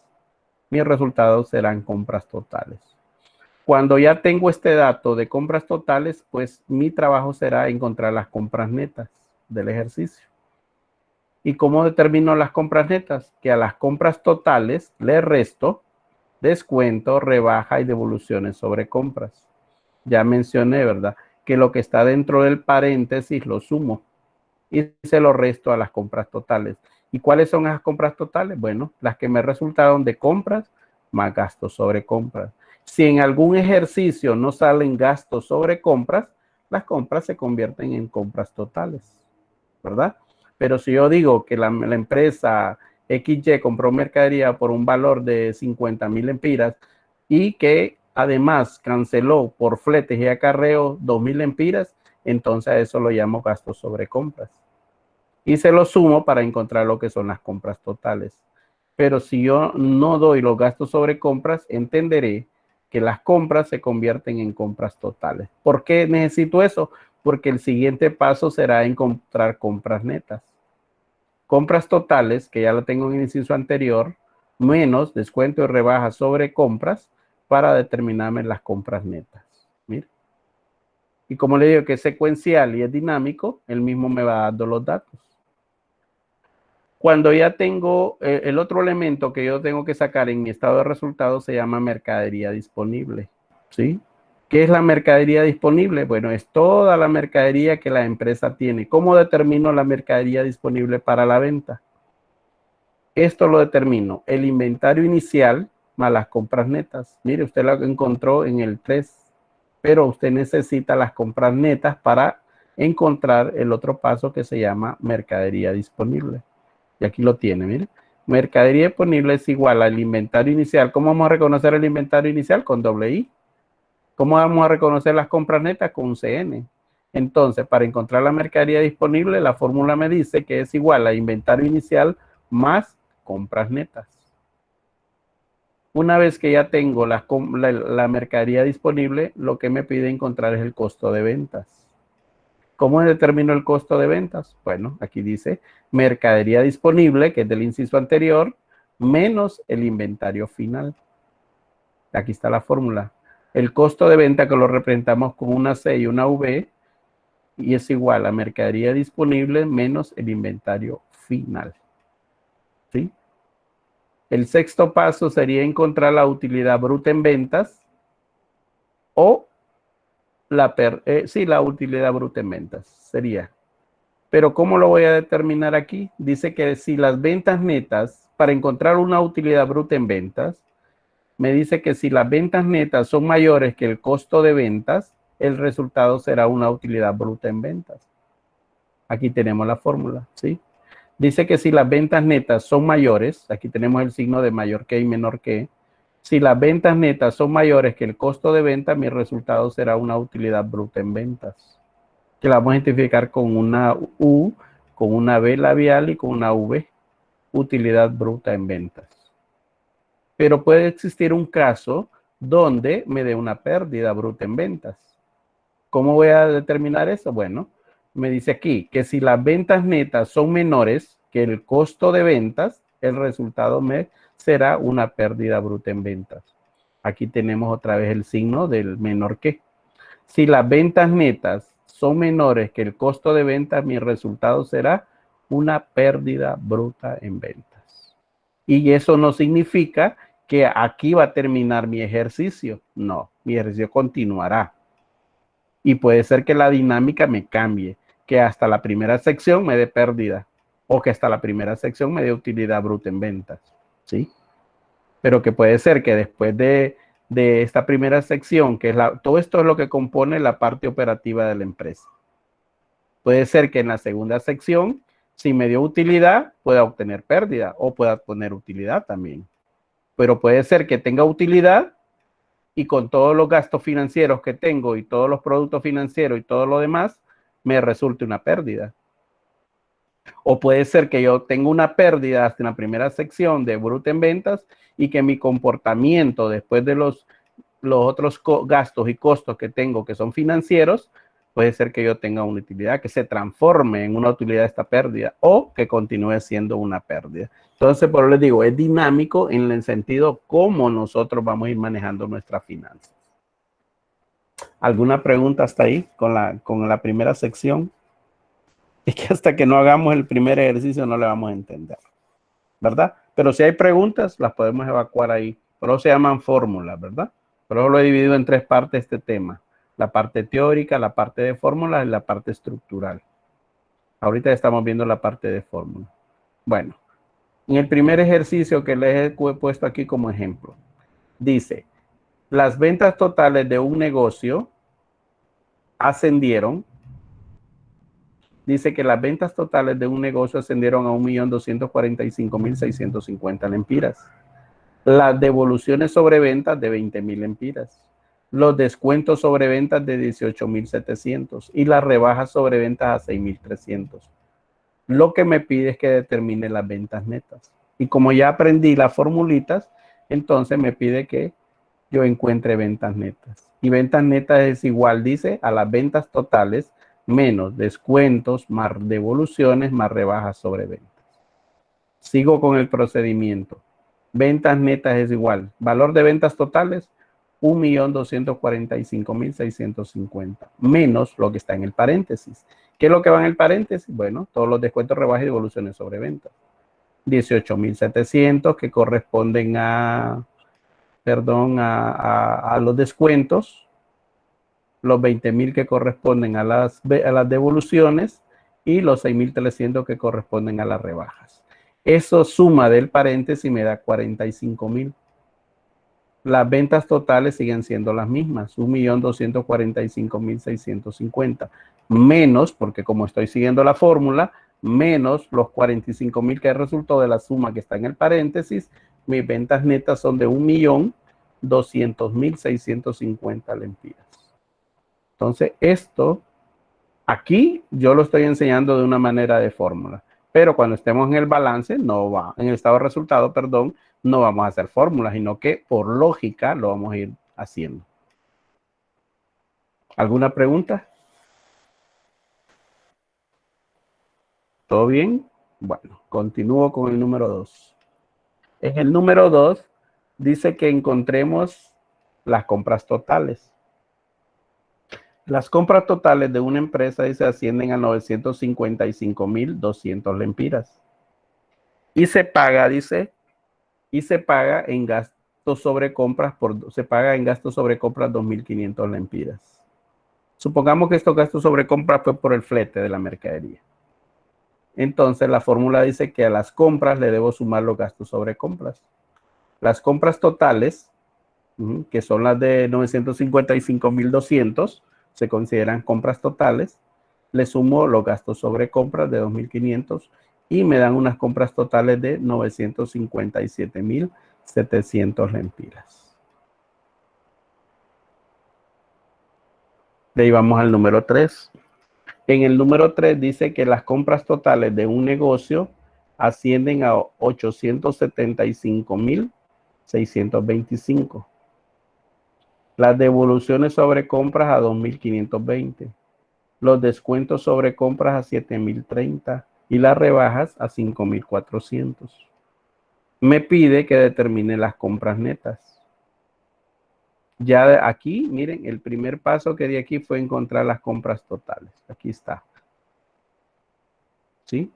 Speaker 1: Mis resultados serán compras totales. Cuando ya tengo este dato de compras totales, pues mi trabajo será encontrar las compras netas del ejercicio. ¿Y cómo determino las compras netas? Que a las compras totales le resto descuento, rebaja y devoluciones sobre compras. Ya mencioné, ¿verdad? Que lo que está dentro del paréntesis lo sumo y se lo resto a las compras totales. ¿Y cuáles son esas compras totales? Bueno, las que me resultaron de compras más gastos sobre compras. Si en algún ejercicio no salen gastos sobre compras, las compras se convierten en compras totales, ¿verdad? Pero si yo digo que la empresa XY compró mercadería por un valor de 50,000 lempiras y que además canceló por fletes y acarreo 2,000 lempiras, entonces a eso lo llamo gastos sobre compras. Y se lo sumo para encontrar lo que son las compras totales. Pero si yo no doy los gastos sobre compras, entenderé que las compras se convierten en compras totales. ¿Por qué necesito eso? Porque el siguiente paso será encontrar compras netas. Compras totales, que ya lo tengo en el inciso anterior, menos descuento y rebaja sobre compras para determinarme las compras netas. Mira. Y como le digo que es secuencial y es dinámico, él mismo me va dando los datos. Cuando ya tengo el otro elemento que yo tengo que sacar en mi estado de resultados se llama mercadería disponible. ¿Sí? ¿Qué es la mercadería disponible? Bueno, es toda la mercadería que la empresa tiene. ¿Cómo determino la mercadería disponible para la venta? Esto lo determino el inventario inicial más las compras netas. Mire, usted lo encontró en el 3, pero usted necesita las compras netas para encontrar el otro paso que se llama mercadería disponible. Y aquí lo tiene, mire. Mercadería disponible es igual al inventario inicial. ¿Cómo vamos a reconocer el inventario inicial? Con doble I. ¿Cómo vamos a reconocer las compras netas? Con un CN. Entonces, para encontrar la mercadería disponible, la fórmula me dice que es igual a inventario inicial más compras netas. Una vez que ya tengo la mercadería disponible, lo que me pide encontrar es el costo de ventas. ¿Cómo determino el costo de ventas? Bueno, aquí dice mercadería disponible, que es del inciso anterior, menos el inventario final. Aquí está la fórmula. El costo de venta, que lo representamos con una C y una V, y es igual a mercadería disponible menos el inventario final. ¿Sí? El sexto paso sería encontrar la utilidad bruta en ventas o la utilidad bruta en ventas sería. Pero ¿cómo lo voy a determinar aquí? Dice que si las ventas netas, para encontrar una utilidad bruta en ventas, me dice que si las ventas netas son mayores que el costo de ventas, el resultado será una utilidad bruta en ventas. Aquí tenemos la fórmula, ¿sí? Dice que si las ventas netas son mayores, aquí tenemos el signo de mayor que y menor que, si las ventas netas son mayores que el costo de venta, mi resultado será una utilidad bruta en ventas, que la vamos a identificar con una U, con una B labial y con una V, utilidad bruta en ventas. Pero puede existir un caso donde me dé una pérdida bruta en ventas. ¿Cómo voy a determinar eso? Bueno, me dice aquí que si las ventas netas son menores que el costo de ventas, el resultado será una pérdida bruta en ventas. Aquí tenemos otra vez el signo del menor que. Si las ventas netas son menores que el costo de ventas, mi resultado será una pérdida bruta en ventas. Y eso no significa que aquí va a terminar mi ejercicio. No, mi ejercicio continuará. Y puede ser que la dinámica me cambie, que hasta la primera sección me dé pérdida o que hasta la primera sección me dé utilidad bruta en ventas, ¿sí? Pero que puede ser que después de esta primera sección, que es todo esto es lo que compone la parte operativa de la empresa. Puede ser que en la segunda sección, si me dio utilidad, pueda obtener pérdida o pueda obtener utilidad también. Pero puede ser que tenga utilidad y con todos los gastos financieros que tengo y todos los productos financieros y todo lo demás, me resulte una pérdida. O puede ser que yo tenga una pérdida hasta en la primera sección de bruto en ventas y que mi comportamiento después de los otros gastos y costos que tengo que son financieros, puede ser que yo tenga una utilidad que se transforme en una utilidad esta pérdida o que continúe siendo una pérdida. Entonces, por eso les digo, es dinámico en el sentido cómo nosotros vamos a ir manejando nuestras finanzas. ¿Alguna pregunta hasta ahí con la primera sección? Es que hasta que no hagamos el primer ejercicio no le vamos a entender, ¿verdad? Pero si hay preguntas, las podemos evacuar ahí. Por eso se llaman fórmulas, ¿verdad? Por eso lo he dividido en 3 partes este tema. La parte teórica, la parte de fórmulas y la parte estructural. Ahorita estamos viendo la parte de fórmulas. Bueno, en el primer ejercicio que les he puesto aquí como ejemplo, dice, las ventas totales de un negocio ascendieron. Dice que las ventas totales de un negocio ascendieron a 1.245.650 lempiras. Las devoluciones sobre ventas de 20.000 lempiras. Los descuentos sobre ventas de 18.700 y las rebajas sobre ventas a 6.300. Lo que me pide es que determine las ventas netas. Y como ya aprendí las formulitas, entonces me pide que yo encuentre ventas netas. Y ventas netas es igual, dice, a las ventas totales menos descuentos, más devoluciones, más rebajas sobre ventas. Sigo con el procedimiento. Ventas netas es igual. Valor de ventas totales, 1.245.650. Menos lo que está en el paréntesis. ¿Qué es lo que va en el paréntesis? Bueno, todos los descuentos, rebajas y devoluciones sobre ventas. 18.700 que corresponden a los descuentos. Los 20.000 que corresponden a las devoluciones y los 6.300 que corresponden a las rebajas. Eso suma del paréntesis y me da 45,000. Las ventas totales siguen siendo las mismas, 1.245.650, menos, porque como estoy siguiendo la fórmula, menos los 45,000 que resultó de la suma que está en el paréntesis, mis ventas netas son de 1.200.650 lempiras. Entonces, esto aquí yo lo estoy enseñando de una manera de fórmula, pero cuando estemos en el balance, en el estado de resultado, perdón, no vamos a hacer fórmulas, sino que por lógica lo vamos a ir haciendo. ¿Alguna pregunta? ¿Todo bien? Bueno, continúo con el número 2. En el número 2 dice que encontremos las compras totales. Las compras totales de una empresa dice ascienden a 955.200 lempiras. Y se paga, dice, en gastos sobre compras se paga en gastos sobre compras 2.500 lempiras. Supongamos que estos gastos sobre compras fue por el flete de la mercadería. Entonces la fórmula dice que a las compras le debo sumar los gastos sobre compras. Las compras totales, que son las de 955.200, se consideran compras totales. Le sumo los gastos sobre compras de 2.500 y me dan unas compras totales de 957.700 lempiras. De ahí vamos al número 3. En el número 3 dice que las compras totales de un negocio ascienden a 875.625. Las devoluciones sobre compras a 2.520. Los descuentos sobre compras a 7.030 y las rebajas a 5.400. Me pide que determine las compras netas. Ya aquí, miren, el primer paso que di aquí fue encontrar las compras totales. Aquí está. ¿Sí?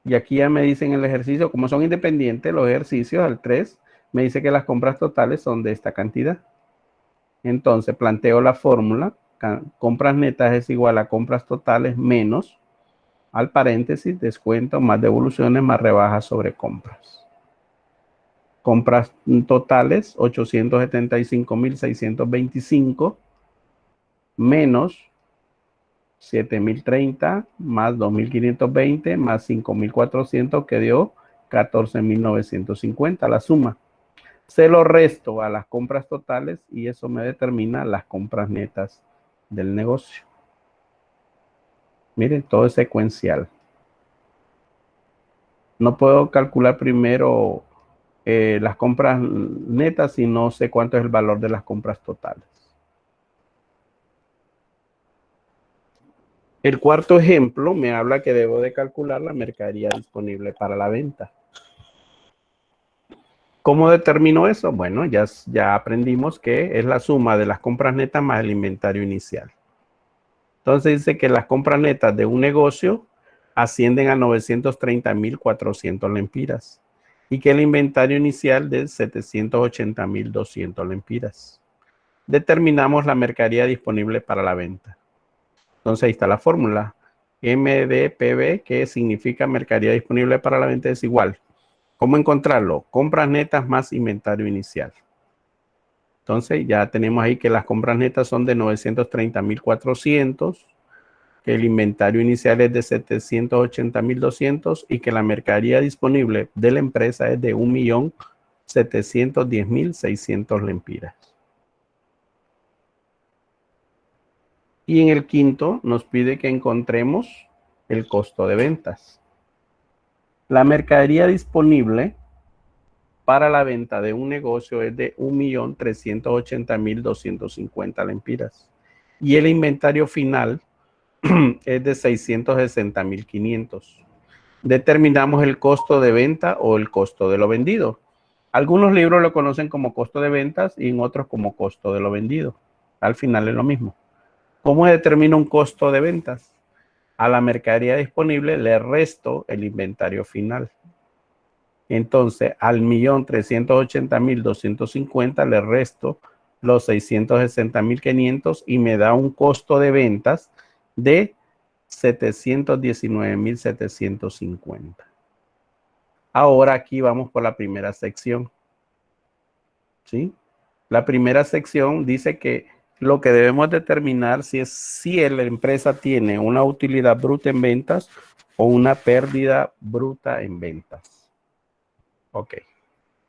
Speaker 1: Y aquí ya me dicen el ejercicio, como son independientes los ejercicios, al 3, me dice que las compras totales son de esta cantidad. Entonces planteo la fórmula, compras netas es igual a compras totales menos, al paréntesis, descuento más devoluciones más rebajas sobre compras. Compras totales 875.625 menos 7.030 más 2.520 más 5.400 que dio 14.950 la suma. Se lo resto a las compras totales y eso me determina las compras netas del negocio. Miren, todo es secuencial. No puedo calcular primero las compras netas si no sé cuánto es el valor de las compras totales. El cuarto ejemplo me habla que debo de calcular la mercadería disponible para la venta. ¿Cómo determino eso? Bueno, ya aprendimos que es la suma de las compras netas más el inventario inicial. Entonces dice que las compras netas de un negocio ascienden a 930.400 lempiras y que el inventario inicial de 780.200 lempiras. Determinamos la mercadería disponible para la venta. Entonces ahí está la fórmula. MDPB, que significa mercadería disponible para la venta, es igual. ¿Cómo encontrarlo? Compras netas más inventario inicial. Entonces ya tenemos ahí que las compras netas son de 930.400, que el inventario inicial es de 780.200 y que la mercadería disponible de la empresa es de 1.710.600 lempiras. Y en el quinto nos pide que encontremos el costo de ventas. La mercadería disponible para la venta de un negocio es de 1.380.250 lempiras. Y el inventario final es de 660.500. Determinamos el costo de venta o el costo de lo vendido. Algunos libros lo conocen como costo de ventas y en otros como costo de lo vendido. Al final es lo mismo. ¿Cómo determino un costo de ventas? A la mercadería disponible le resto el inventario final. Entonces, al 1.380.250 le resto los 660.500 y me da un costo de ventas de 719.750. Ahora aquí vamos por la primera sección. ¿Sí? La primera sección dice que lo que debemos determinar es si la empresa tiene una utilidad bruta en ventas o una pérdida bruta en ventas. Ok.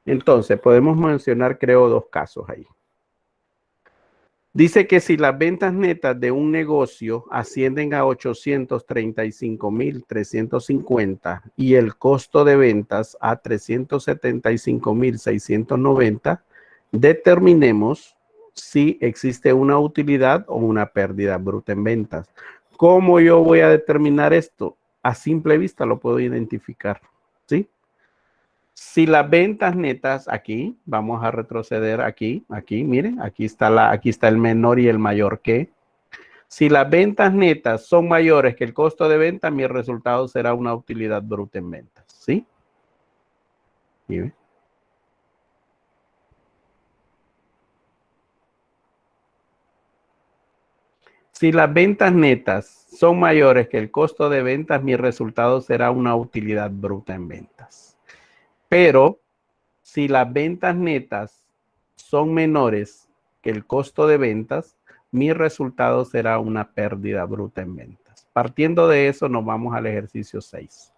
Speaker 1: Entonces, podemos mencionar, creo, dos casos ahí. Dice que si las ventas netas de un negocio ascienden a 835,350 y el costo de ventas a 375,690, determinemos si existe una utilidad o una pérdida bruta en ventas. ¿Cómo yo voy a determinar esto? A simple vista lo puedo identificar, ¿sí? Si las ventas netas aquí, vamos a retroceder aquí, miren, aquí está el menor y el mayor que. Si las ventas netas son mayores que el costo de venta, mi resultado será una utilidad bruta en ventas, ¿sí? ¿Sí? Si las ventas netas son mayores que el costo de ventas, mi resultado será una utilidad bruta en ventas. Pero si las ventas netas son menores que el costo de ventas, mi resultado será una pérdida bruta en ventas. Partiendo de eso, nos vamos al ejercicio 6.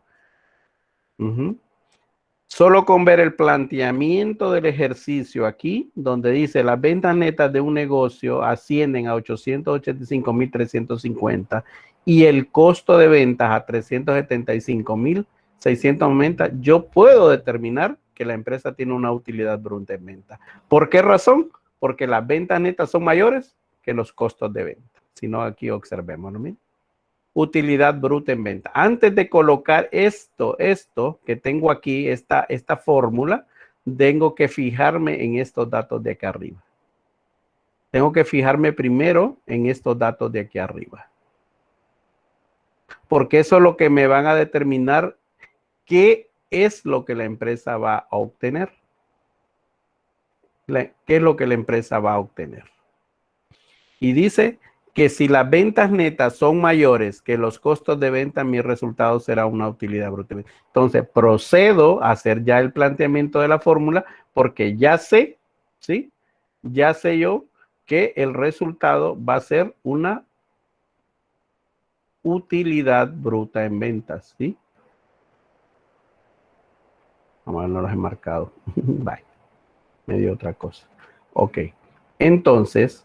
Speaker 1: Solo con ver el planteamiento del ejercicio aquí, donde dice las ventas netas de un negocio ascienden a 885,350 y el costo de ventas a 375,690, yo puedo determinar que la empresa tiene una utilidad bruta en venta. ¿Por qué razón? Porque las ventas netas son mayores que los costos de venta. Si no, aquí observemos, ¿no? Utilidad bruta en venta. Antes de colocar esto que tengo aquí, esta fórmula, tengo que fijarme en estos datos de acá arriba. Tengo que fijarme primero en estos datos de aquí arriba. Porque eso es lo que me van a determinar qué es lo que la empresa va a obtener. ¿Qué es lo que la empresa va a obtener? Y dice que si las ventas netas son mayores que los costos de venta, mi resultado será una utilidad bruta. Entonces, procedo a hacer ya el planteamiento de la fórmula porque ya sé, ¿sí? Ya sé yo que el resultado va a ser una utilidad bruta en ventas, ¿sí? Vamos a ver, no los he marcado. Bye. Me dio otra cosa. Ok. Entonces,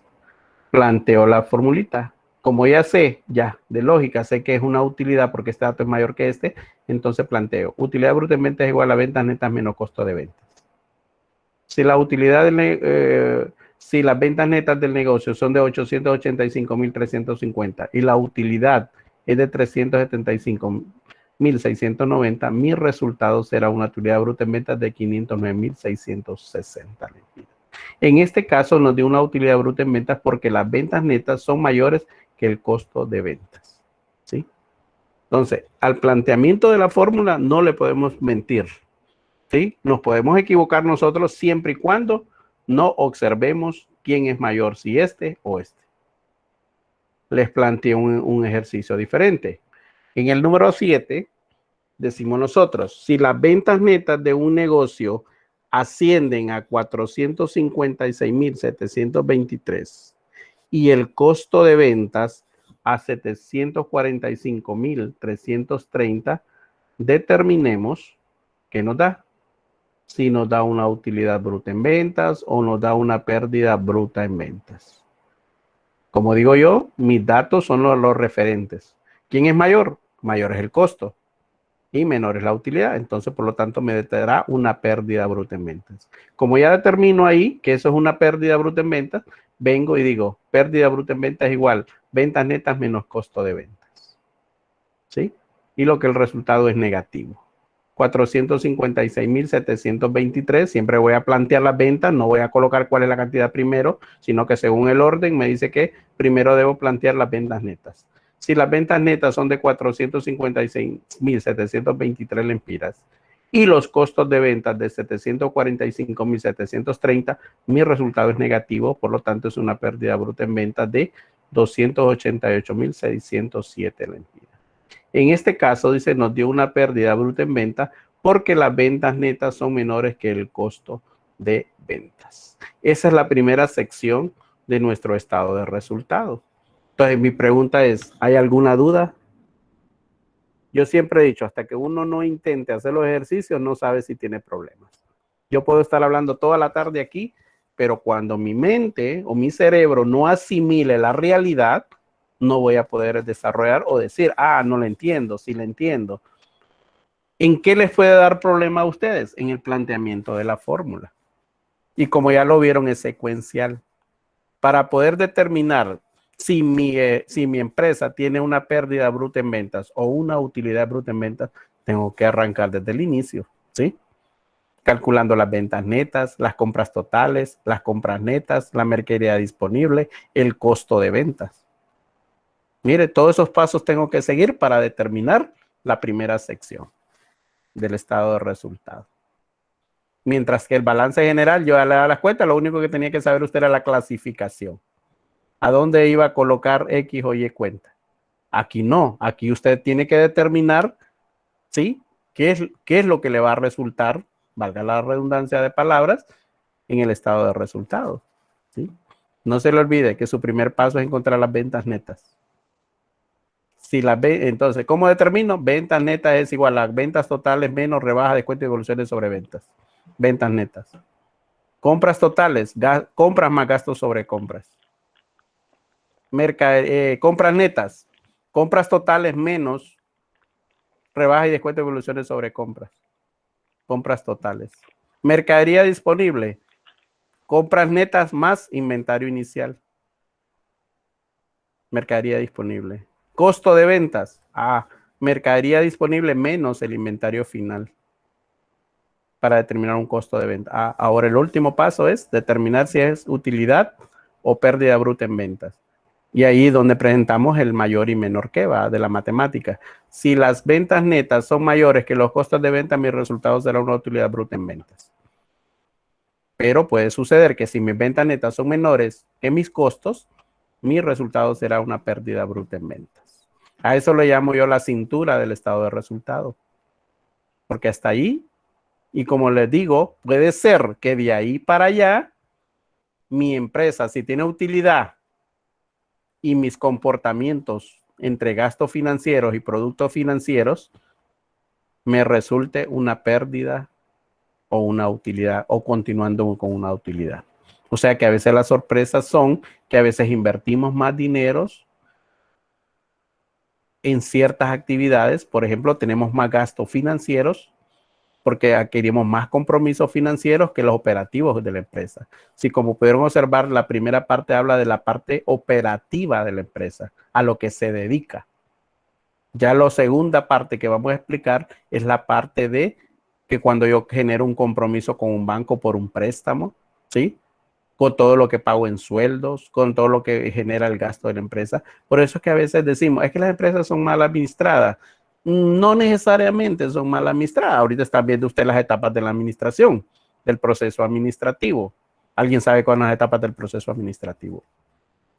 Speaker 1: planteo la formulita. Como ya sé, ya de lógica, sé que es una utilidad porque este dato es mayor que este, entonces planteo. Utilidad bruta en ventas es igual a ventas netas menos costo de ventas. Si la utilidad, si las ventas netas del negocio son de 885,350 y la utilidad es de 375,690, mi resultado será una utilidad bruta en ventas de 509,660. En este caso nos dio una utilidad bruta en ventas porque las ventas netas son mayores que el costo de ventas, ¿sí? Entonces, al planteamiento de la fórmula no le podemos mentir, ¿sí? Nos podemos equivocar nosotros siempre y cuando no observemos quién es mayor, si este o este. Les planteo un ejercicio diferente. En el número 7, decimos nosotros, si las ventas netas de un negocio ascienden a 456,723 y el costo de ventas a 745,330, determinemos qué nos da. Si nos da una utilidad bruta en ventas o nos da una pérdida bruta en ventas. Como digo yo, mis datos son los referentes. ¿Quién es mayor? Mayor es el costo y menor es la utilidad. Entonces, por lo tanto, me detendrá una pérdida bruta en ventas. Como ya determino ahí que eso es una pérdida bruta en ventas, vengo y digo, pérdida bruta en ventas es igual ventas netas menos costo de ventas. ¿Sí? Y lo que el resultado es negativo. 456,723. Siempre voy a plantear las ventas, no voy a colocar cuál es la cantidad primero, sino que según el orden me dice que primero debo plantear las ventas netas. Si las ventas netas son de 456,723 lempiras y los costos de ventas de 745,730, mi resultado es negativo, por lo tanto es una pérdida bruta en ventas de 288,607 lempiras. En este caso, dice, nos dio una pérdida bruta en venta porque las ventas netas son menores que el costo de ventas. Esa es la primera sección de nuestro estado de resultados. Entonces, mi pregunta es, ¿hay alguna duda? Yo siempre he dicho, hasta que uno no intente hacer los ejercicios, no sabe si tiene problemas. Yo puedo estar hablando toda la tarde aquí, pero cuando mi mente o mi cerebro no asimile la realidad, no voy a poder desarrollar o decir, no lo entiendo, sí lo entiendo. ¿En qué les puede dar problema a ustedes? En el planteamiento de la fórmula. Y como ya lo vieron, es secuencial. Para poder determinar si mi empresa tiene una pérdida bruta en ventas o una utilidad bruta en ventas, tengo que arrancar desde el inicio, ¿sí? Calculando las ventas netas, las compras totales, las compras netas, la mercadería disponible, el costo de ventas. Mire, todos esos pasos tengo que seguir para determinar la primera sección del estado de resultados. Mientras que el balance general, yo ya le daba las cuentas, lo único que tenía que saber usted era la clasificación. ¿A dónde iba a colocar X o Y cuenta? Aquí no, aquí usted tiene que determinar, ¿sí? ¿Qué es lo que le va a resultar, valga la redundancia de palabras, en el estado de resultados, ¿sí? No se le olvide que su primer paso es encontrar las ventas netas. Entonces, ¿cómo determino? Ventas netas es igual a ventas totales menos rebaja, descuento y devoluciones sobre ventas. Ventas netas. Compras totales, compras más gastos sobre compras. Compras netas, compras totales menos rebaja y descuento y devoluciones sobre compras. Compras totales. Mercadería disponible, compras netas más inventario inicial. Mercadería disponible. Costo de ventas, mercadería disponible menos el inventario final para determinar un costo de venta. Ahora el último paso es determinar si es utilidad o pérdida bruta en ventas. Y ahí es donde presentamos el mayor y menor que va de la matemática. Si las ventas netas son mayores que los costos de venta, mi resultado será una utilidad bruta en ventas. Pero puede suceder que si mis ventas netas son menores que mis costos, mi resultado será una pérdida bruta en ventas. A eso le llamo yo la cintura del estado de resultado. Porque hasta ahí, y como les digo, puede ser que de ahí para allá, mi empresa, si tiene utilidad y mis comportamientos entre gastos financieros y productos financieros, me resulte una pérdida o una utilidad, o continuando con una utilidad. O sea que a veces las sorpresas son que a veces invertimos más dineros en ciertas actividades. Por ejemplo, tenemos más gastos financieros porque adquirimos más compromisos financieros que los operativos de la empresa. Si como pudieron observar, la primera parte habla de la parte operativa de la empresa, a lo que se dedica. Ya la segunda parte que vamos a explicar es la parte de que cuando yo genero un compromiso con un banco por un préstamo, ¿sí? Con todo lo que pago en sueldos, con todo lo que genera el gasto de la empresa. Por eso es que a veces decimos, es que las empresas son mal administradas. No necesariamente son mal administradas. Ahorita están viendo usted las etapas de la administración, del proceso administrativo. ¿Alguien sabe cuáles son las etapas del proceso administrativo?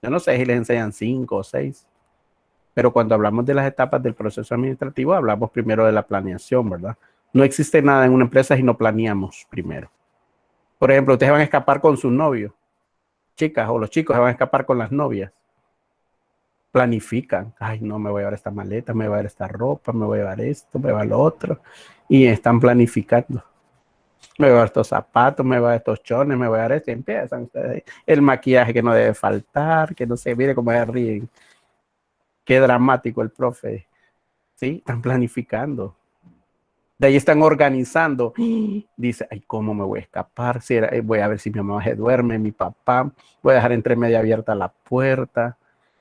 Speaker 1: Yo no sé si les enseñan 5 o 6. Pero cuando hablamos de las etapas del proceso administrativo, hablamos primero de la planeación, ¿verdad? No existe nada en una empresa si no planeamos primero. Por ejemplo, ustedes van a escapar con sus novios, chicas, o los chicos se van a escapar con las novias. Planifican. Ay, no, me voy a llevar esta maleta, me voy a llevar esta ropa, me voy a llevar esto, me voy a llevar lo otro. Y están planificando. Me voy a llevar estos zapatos, me voy a llevar estos chones, me voy a llevar esto. Y empiezan ustedes. El maquillaje que no debe faltar, que no se mire cómo se ríen. Qué dramático el profe. Sí, están planificando. De ahí están organizando. Dice, ay, ¿cómo me voy a escapar? Voy a ver si mi mamá se duerme, mi papá. Voy a dejar entre media abierta la puerta.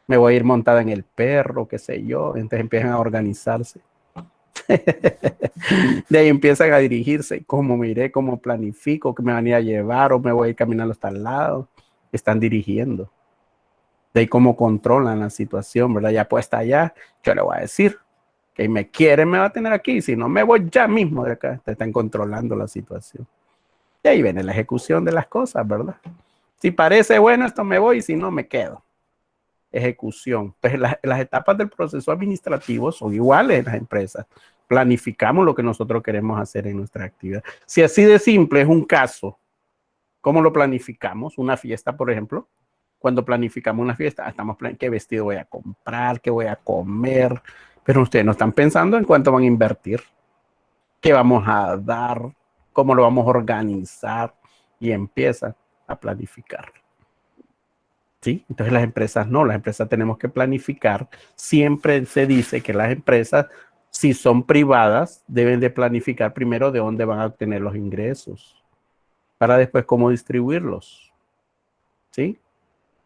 Speaker 1: Me voy a ir montada en el perro, qué sé yo. Entonces empiezan a organizarse. De ahí empiezan a dirigirse. ¿Cómo me iré? ¿Cómo planifico? ¿Qué me van a ir a llevar? ¿O me voy a ir caminando hasta el lado? Están dirigiendo. De ahí cómo controlan la situación, ¿verdad? Ya puesta allá, yo le voy a decir que me quiere, me va a tener aquí. Si no, me voy ya mismo de acá. Te están controlando la situación. Y ahí viene la ejecución de las cosas, ¿verdad? Si parece bueno esto, me voy. Si no, me quedo. Ejecución. Pues las etapas del proceso administrativo son iguales en las empresas. planificamos lo que nosotros queremos hacer en nuestra actividad. Si así de simple es un caso, ¿cómo lo planificamos? Una fiesta, por ejemplo. Cuando planificamos una fiesta, estamos planeando qué vestido voy a comprar, qué voy a comer, pero ustedes no están pensando en cuánto van a invertir, qué vamos a dar, cómo lo vamos a organizar, y empiezan a planificar. ¿Sí? Entonces las empresas no, las empresas tenemos que planificar. Siempre se dice que las empresas, si son privadas, deben de planificar primero de dónde van a obtener los ingresos, para después cómo distribuirlos. ¿Sí?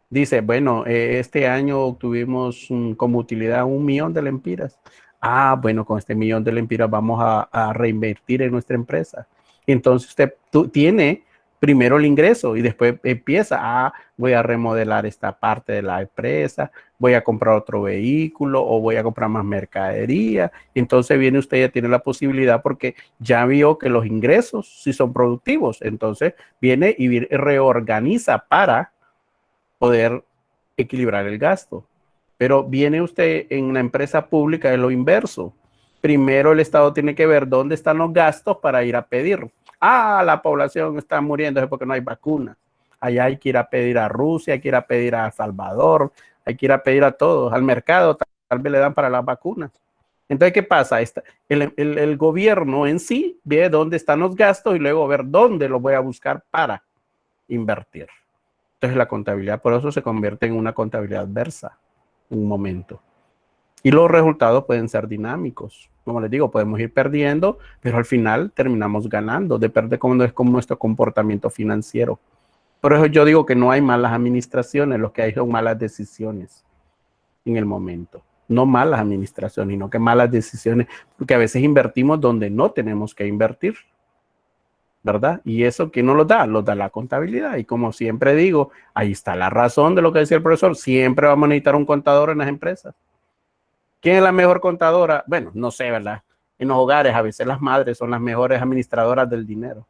Speaker 1: Dice, bueno, este año obtuvimos como utilidad 1 millón de lempiras. Ah, bueno, con este 1 millón de lempiras vamos a reinvertir en nuestra empresa. Entonces usted tiene primero el ingreso y después empieza voy a remodelar esta parte de la empresa, voy a comprar otro vehículo o voy a comprar más mercadería. Entonces viene usted, ya tiene la posibilidad porque ya vio que los ingresos sí son productivos. Entonces viene y reorganiza para poder equilibrar el gasto. Pero viene usted en una empresa pública, es lo inverso. Primero el Estado tiene que ver dónde están los gastos para ir a pedir. La población está muriendo porque no hay vacunas. Allá hay que ir a pedir a Rusia, hay que ir a pedir a Salvador, hay que ir a pedir a todos, al mercado, tal vez le dan para las vacunas. Entonces, ¿qué pasa? El gobierno en sí ve dónde están los gastos y luego ver dónde los voy a buscar para invertir. Entonces la contabilidad, por eso se convierte en una contabilidad adversa en un momento. Y los resultados pueden ser dinámicos. Como les digo, podemos ir perdiendo, pero al final terminamos ganando. Depende cómo es con nuestro comportamiento financiero. Por eso yo digo que no hay malas administraciones, lo que hay son malas decisiones en el momento. No malas administraciones, sino que malas decisiones, porque a veces invertimos donde no tenemos que invertir, ¿verdad? Y eso, ¿quién nos lo da? Lo da la contabilidad. Y como siempre digo, ahí está la razón de lo que decía el profesor. Siempre vamos a necesitar un contador en las empresas. ¿Quién es la mejor contadora? Bueno, no sé, ¿verdad? En los hogares a veces las madres son las mejores administradoras del dinero.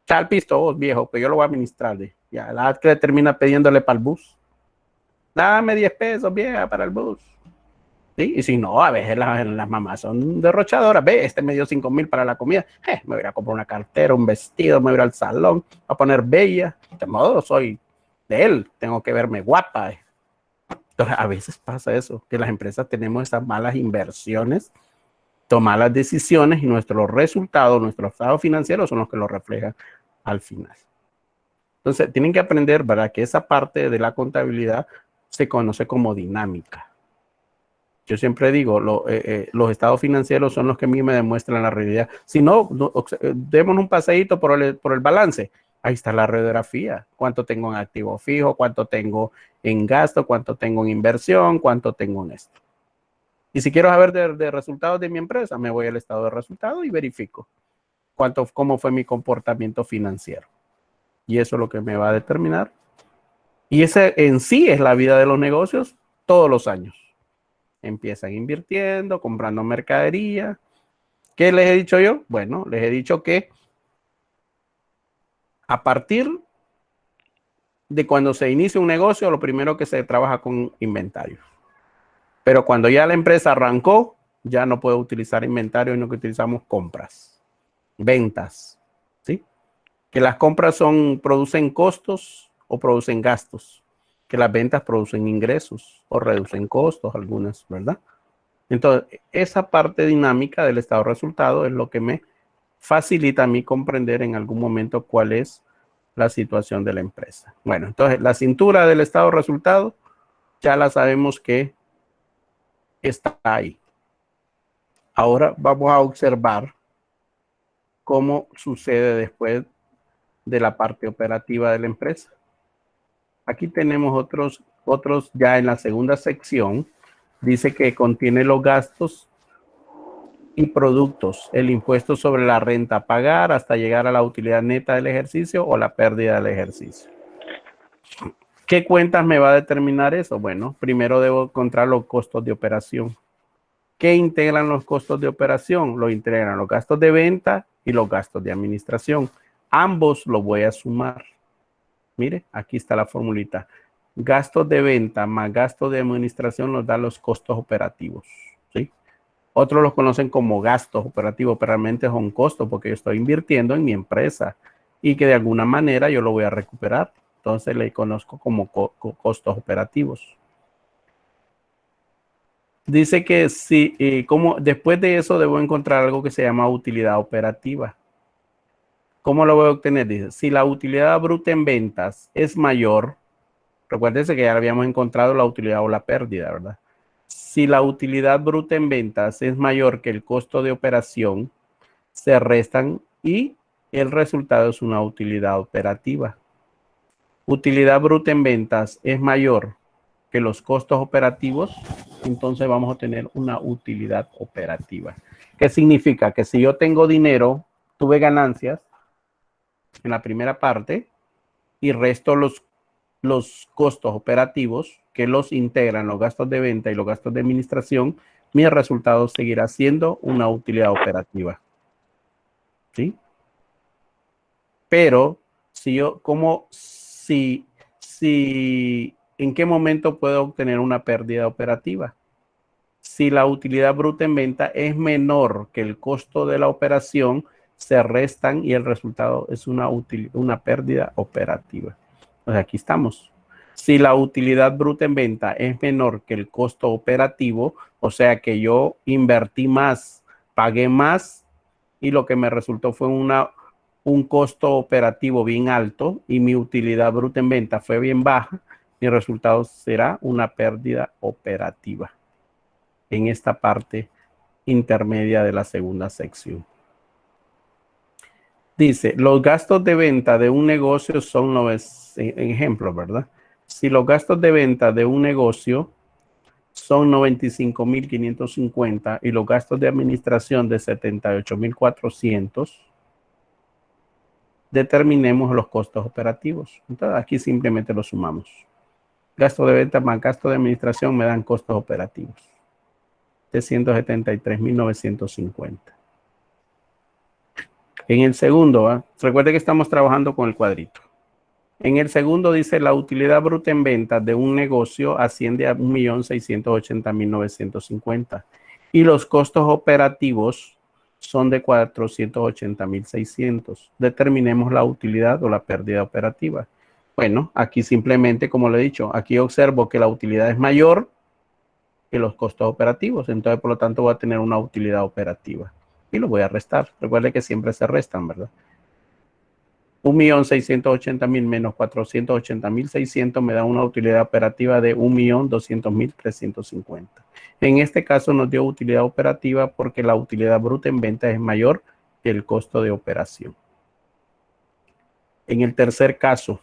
Speaker 1: Chal pisto, vos viejo, pues yo lo voy a administrar. Ya, la que termina pidiéndole para el bus. Dame 10 pesos, vieja, para el bus. ¿Sí? Y si no, a veces las mamás son derrochadoras. Ve, este me dio 5,000 para la comida. Me voy a comprar una cartera, un vestido, me voy a ir al salón, a poner bella. De modo, soy de él, tengo que verme guapa. Entonces, a veces pasa eso, que las empresas tenemos esas malas inversiones, tomar las decisiones y nuestros resultados, nuestros estados financieros son los que lo reflejan al final. Entonces, tienen que aprender, ¿verdad?, que esa parte de la contabilidad se conoce como dinámica. Yo siempre digo, los estados financieros son los que a mí me demuestran la realidad. Si no, demos un paseíto por el balance. Ahí está la radiografía. Cuánto tengo en activo fijo, cuánto tengo en gasto, cuánto tengo en inversión, cuánto tengo en esto. Y si quiero saber de resultados de mi empresa, me voy al estado de resultados y verifico cómo fue mi comportamiento financiero. Y eso es lo que me va a determinar. Y ese en sí es la vida de los negocios todos los años. Empiezan invirtiendo, comprando mercadería. ¿Qué les he dicho yo? Bueno, les he dicho que a partir de cuando se inicia un negocio, lo primero que se trabaja con inventario. Pero cuando ya la empresa arrancó, ya no puede utilizar inventario, sino que utilizamos compras, ventas, ¿sí? Que las compras producen costos o producen gastos. Que las ventas producen ingresos o reducen costos, algunas, ¿verdad? Entonces, esa parte dinámica del estado de resultado es lo que me facilita a mí comprender en algún momento cuál es la situación de la empresa. Bueno, entonces, la cintura del estado de resultado ya la sabemos que está ahí. Ahora vamos a observar cómo sucede después de la parte operativa de la empresa. Aquí tenemos otros ya en la segunda sección. Dice que contiene los gastos y productos, el impuesto sobre la renta a pagar hasta llegar a la utilidad neta del ejercicio o la pérdida del ejercicio. ¿Qué cuentas me va a determinar eso? Bueno, primero debo encontrar los costos de operación. ¿Qué integran los costos de operación? Lo integran los gastos de venta y los gastos de administración. Ambos los voy a sumar. Mire, aquí está la formulita. Gastos de venta más gastos de administración nos dan los costos operativos, ¿sí? Otros los conocen como gastos operativos, pero realmente son costos porque yo estoy invirtiendo en mi empresa y que de alguna manera yo lo voy a recuperar. Entonces le conozco como costos operativos. Dice que si, como después de eso debo encontrar algo que se llama utilidad operativa. ¿Cómo lo voy a obtener? Dice, si la utilidad bruta en ventas es mayor, recuérdense que ya habíamos encontrado la utilidad o la pérdida, ¿verdad? Si la utilidad bruta en ventas es mayor que el costo de operación, se restan y el resultado es una utilidad operativa. Utilidad bruta en ventas es mayor que los costos operativos, entonces vamos a tener una utilidad operativa. ¿Qué significa? Que si yo tengo dinero, tuve ganancias en la primera parte y resto los costos operativos que los integran los gastos de venta y los gastos de administración, mi resultado seguirá siendo una utilidad operativa. ¿Sí? Pero si yo, ¿en qué momento puedo obtener una pérdida operativa? Si la utilidad bruta en venta es menor que el costo de la operación, se restan y el resultado es una pérdida operativa. Entonces aquí estamos. Si la utilidad bruta en venta es menor que el costo operativo, o sea que yo invertí más, pagué más y lo que me resultó fue un costo operativo bien alto y mi utilidad bruta en venta fue bien baja, mi resultado será una pérdida operativa en esta parte intermedia de la segunda sección. Dice, los gastos de venta de un negocio son, ejemplo, ¿verdad? Si los gastos de venta de un negocio son 95,550 y los gastos de administración de 78,400, determinemos los costos operativos. Entonces aquí simplemente lo sumamos. Gasto de venta más gasto de administración me dan costos operativos de 173,950. En el segundo, recuerde que estamos trabajando con el cuadrito. En el segundo dice la utilidad bruta en ventas de un negocio asciende a 1,680,950 y los costos operativos son de 480,600. Determinemos la utilidad o la pérdida operativa. Bueno, aquí simplemente, como le he dicho, aquí observo que la utilidad es mayor que los costos operativos. Entonces, por lo tanto, voy a tener una utilidad operativa. Y lo voy a restar. Recuerde que siempre se restan, ¿verdad? 1,680,000 menos 480,600 me da una utilidad operativa de 1,200,350. En este caso nos dio utilidad operativa porque la utilidad bruta en venta es mayor que el costo de operación. En el tercer caso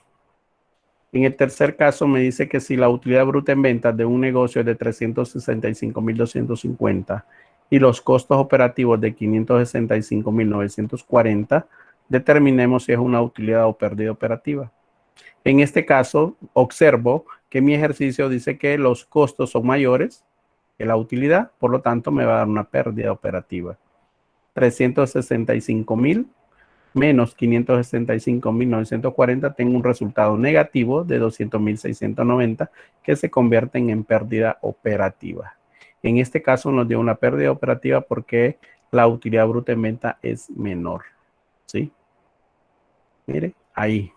Speaker 1: me dice que si la utilidad bruta en ventas de un negocio es de 365,250 y los costos operativos de 565,940, determinemos si es una utilidad o pérdida operativa. En este caso, observo que mi ejercicio dice que los costos son mayores que la utilidad, por lo tanto me va a dar una pérdida operativa. 365,000 menos 565,940, tengo un resultado negativo de 200,690 que se convierten en pérdida operativa. En este caso nos dio una pérdida operativa porque la utilidad bruta en venta es menor. ¿Sí? Mire, ahí.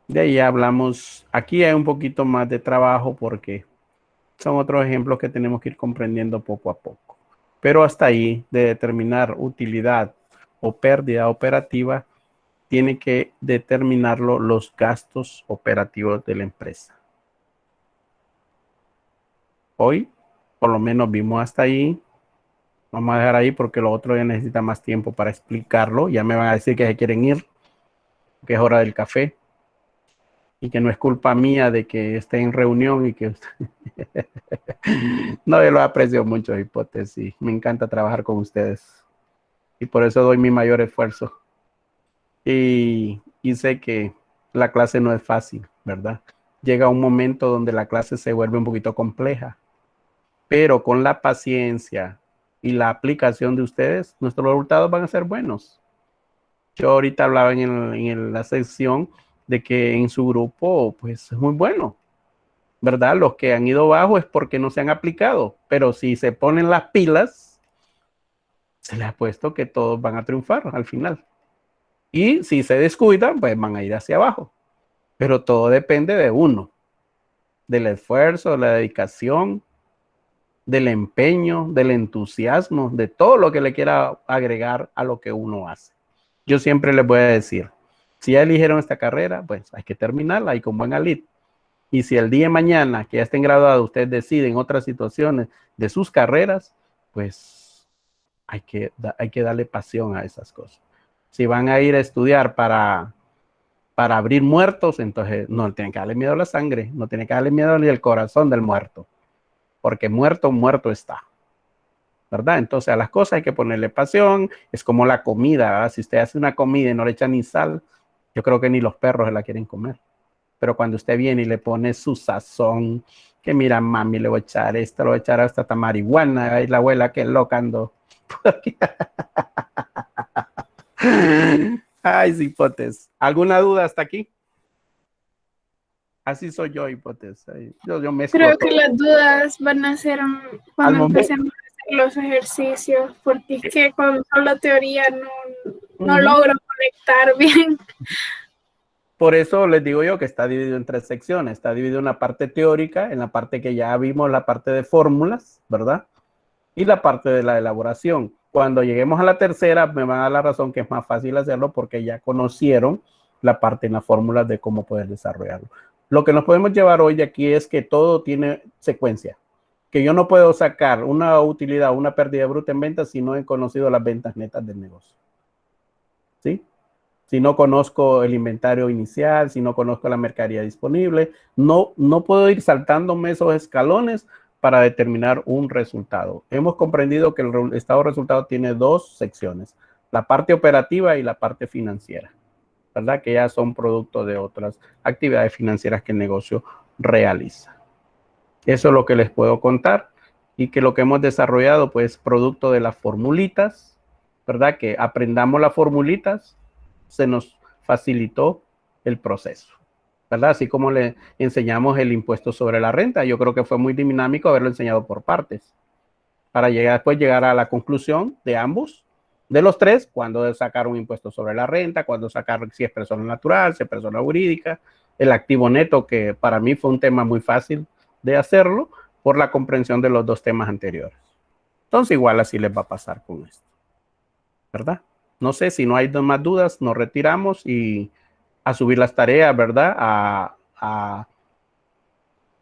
Speaker 1: De ahí hablamos, aquí hay un poquito más de trabajo porque son otros ejemplos que tenemos que ir comprendiendo poco a poco. Pero hasta ahí, de determinar utilidad o pérdida operativa, tiene que determinarlo los gastos operativos de la empresa. Hoy, por lo menos vimos hasta ahí. Vamos a dejar ahí porque lo otro ya necesita más tiempo para explicarlo. Ya me van a decir que se quieren ir, que es hora del café y que no es culpa mía de que esté en reunión y que... No, yo lo aprecio mucho, Hipótesis. Me encanta trabajar con ustedes y por eso doy mi mayor esfuerzo. Y sé que la clase no es fácil, ¿verdad? Llega un momento donde la clase se vuelve un poquito compleja, pero con la paciencia y la aplicación de ustedes, nuestros resultados van a ser buenos. Yo ahorita hablaba en la sección de que en su grupo, pues es muy bueno. ¿verdad? Los que han ido bajo es porque no se han aplicado, pero si se ponen las pilas, se les ha puesto que todos van a triunfar al final. Y si se descuidan, pues van a ir hacia abajo. Pero todo depende de uno, del esfuerzo, de la dedicación, del empeño, del entusiasmo, de todo lo que le quiera agregar a lo que uno hace. Yo siempre les voy a decir, si ya eligieron esta carrera, pues hay que terminarla y con buen alit. Y si el día de mañana que ya estén graduados, ustedes deciden otras situaciones de sus carreras, pues hay que darle pasión a esas cosas. Si van a ir a estudiar para abrir muertos, entonces no tienen que darle miedo a la sangre, no tienen que darle miedo ni al corazón del muerto, porque muerto, muerto está, ¿verdad? Entonces a las cosas hay que ponerle pasión, es como la comida, ¿verdad? Si usted hace una comida y no le echa ni sal, yo creo que ni los perros se la quieren comer. Pero cuando usted viene y le pone su sazón, que mira, mami, le voy a echar esto, le voy a echar hasta esta marihuana, ahí la abuela que loca ando. Ay, sí, hipotes. ¿Alguna duda hasta aquí? Así soy yo, hipotes. Yo mezclo
Speaker 2: Creo
Speaker 1: todo.
Speaker 2: que las dudas van a ser
Speaker 1: Al
Speaker 2: cuando
Speaker 1: momento.
Speaker 2: empecemos a hacer los ejercicios, porque es que con solo teoría no
Speaker 1: Ujú.
Speaker 2: logro conectar bien.
Speaker 1: Por eso les digo yo que está dividido en 3 secciones. Está dividido en la parte teórica, en la parte que ya vimos, la parte de fórmulas, ¿verdad? Y la parte de la elaboración. Cuando lleguemos a la tercera, me van a dar la razón que es más fácil hacerlo porque ya conocieron la parte en las fórmulas de cómo poder desarrollarlo. Lo que nos podemos llevar hoy de aquí es que todo tiene secuencia. Que yo no puedo sacar una utilidad o una pérdida bruta en ventas si no he conocido las ventas netas del negocio. ¿Sí? Si no conozco el inventario inicial, si no conozco la mercadería disponible, no puedo ir saltándome esos escalones para determinar un resultado. Hemos comprendido que el estado de resultado tiene 2 secciones, la parte operativa y la parte financiera, ¿verdad? Que ya son producto de otras actividades financieras que el negocio realiza. Eso es lo que les puedo contar y que lo que hemos desarrollado, pues, producto de las formulitas, ¿verdad? Que aprendamos las formulitas, se nos facilitó el proceso, ¿verdad? Así como le enseñamos el impuesto sobre la renta, yo creo que fue muy dinámico haberlo enseñado por partes, para después llegar a la conclusión de ambos, de los 3, cuando sacar un impuesto sobre la renta, cuando sacar si es persona natural, si es persona jurídica, el activo neto, que para mí fue un tema muy fácil de hacerlo por la comprensión de los 2 temas anteriores. Entonces igual así les va a pasar con esto, ¿verdad? No sé si no hay más dudas, nos retiramos y a subir las tareas, ¿verdad?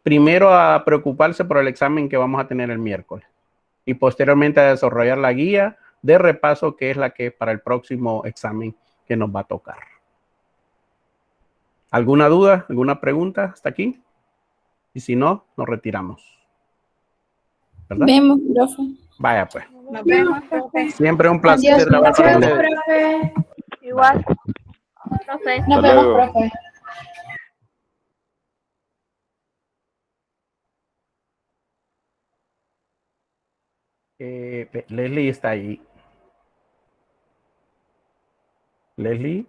Speaker 1: Primero a preocuparse por el examen que vamos a tener el miércoles y posteriormente a desarrollar la guía de repaso que es la que para el próximo examen que nos va a tocar. ¿Alguna duda? ¿Alguna pregunta hasta aquí? Y si no, nos retiramos. ¿Verdad?
Speaker 4: Vemos, profe.
Speaker 1: Vaya pues.
Speaker 3: Nos vemos, profe.
Speaker 1: Siempre un placer
Speaker 4: Adiós,
Speaker 1: grabar con
Speaker 4: profe.
Speaker 1: ustedes.
Speaker 2: Profe.
Speaker 5: Igual, profe.
Speaker 4: Nos
Speaker 6: Hasta
Speaker 4: vemos,
Speaker 6: luego.
Speaker 4: profe.
Speaker 1: Leslie está ahí. Leslie.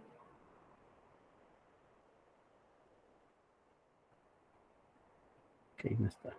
Speaker 1: Ok, no está.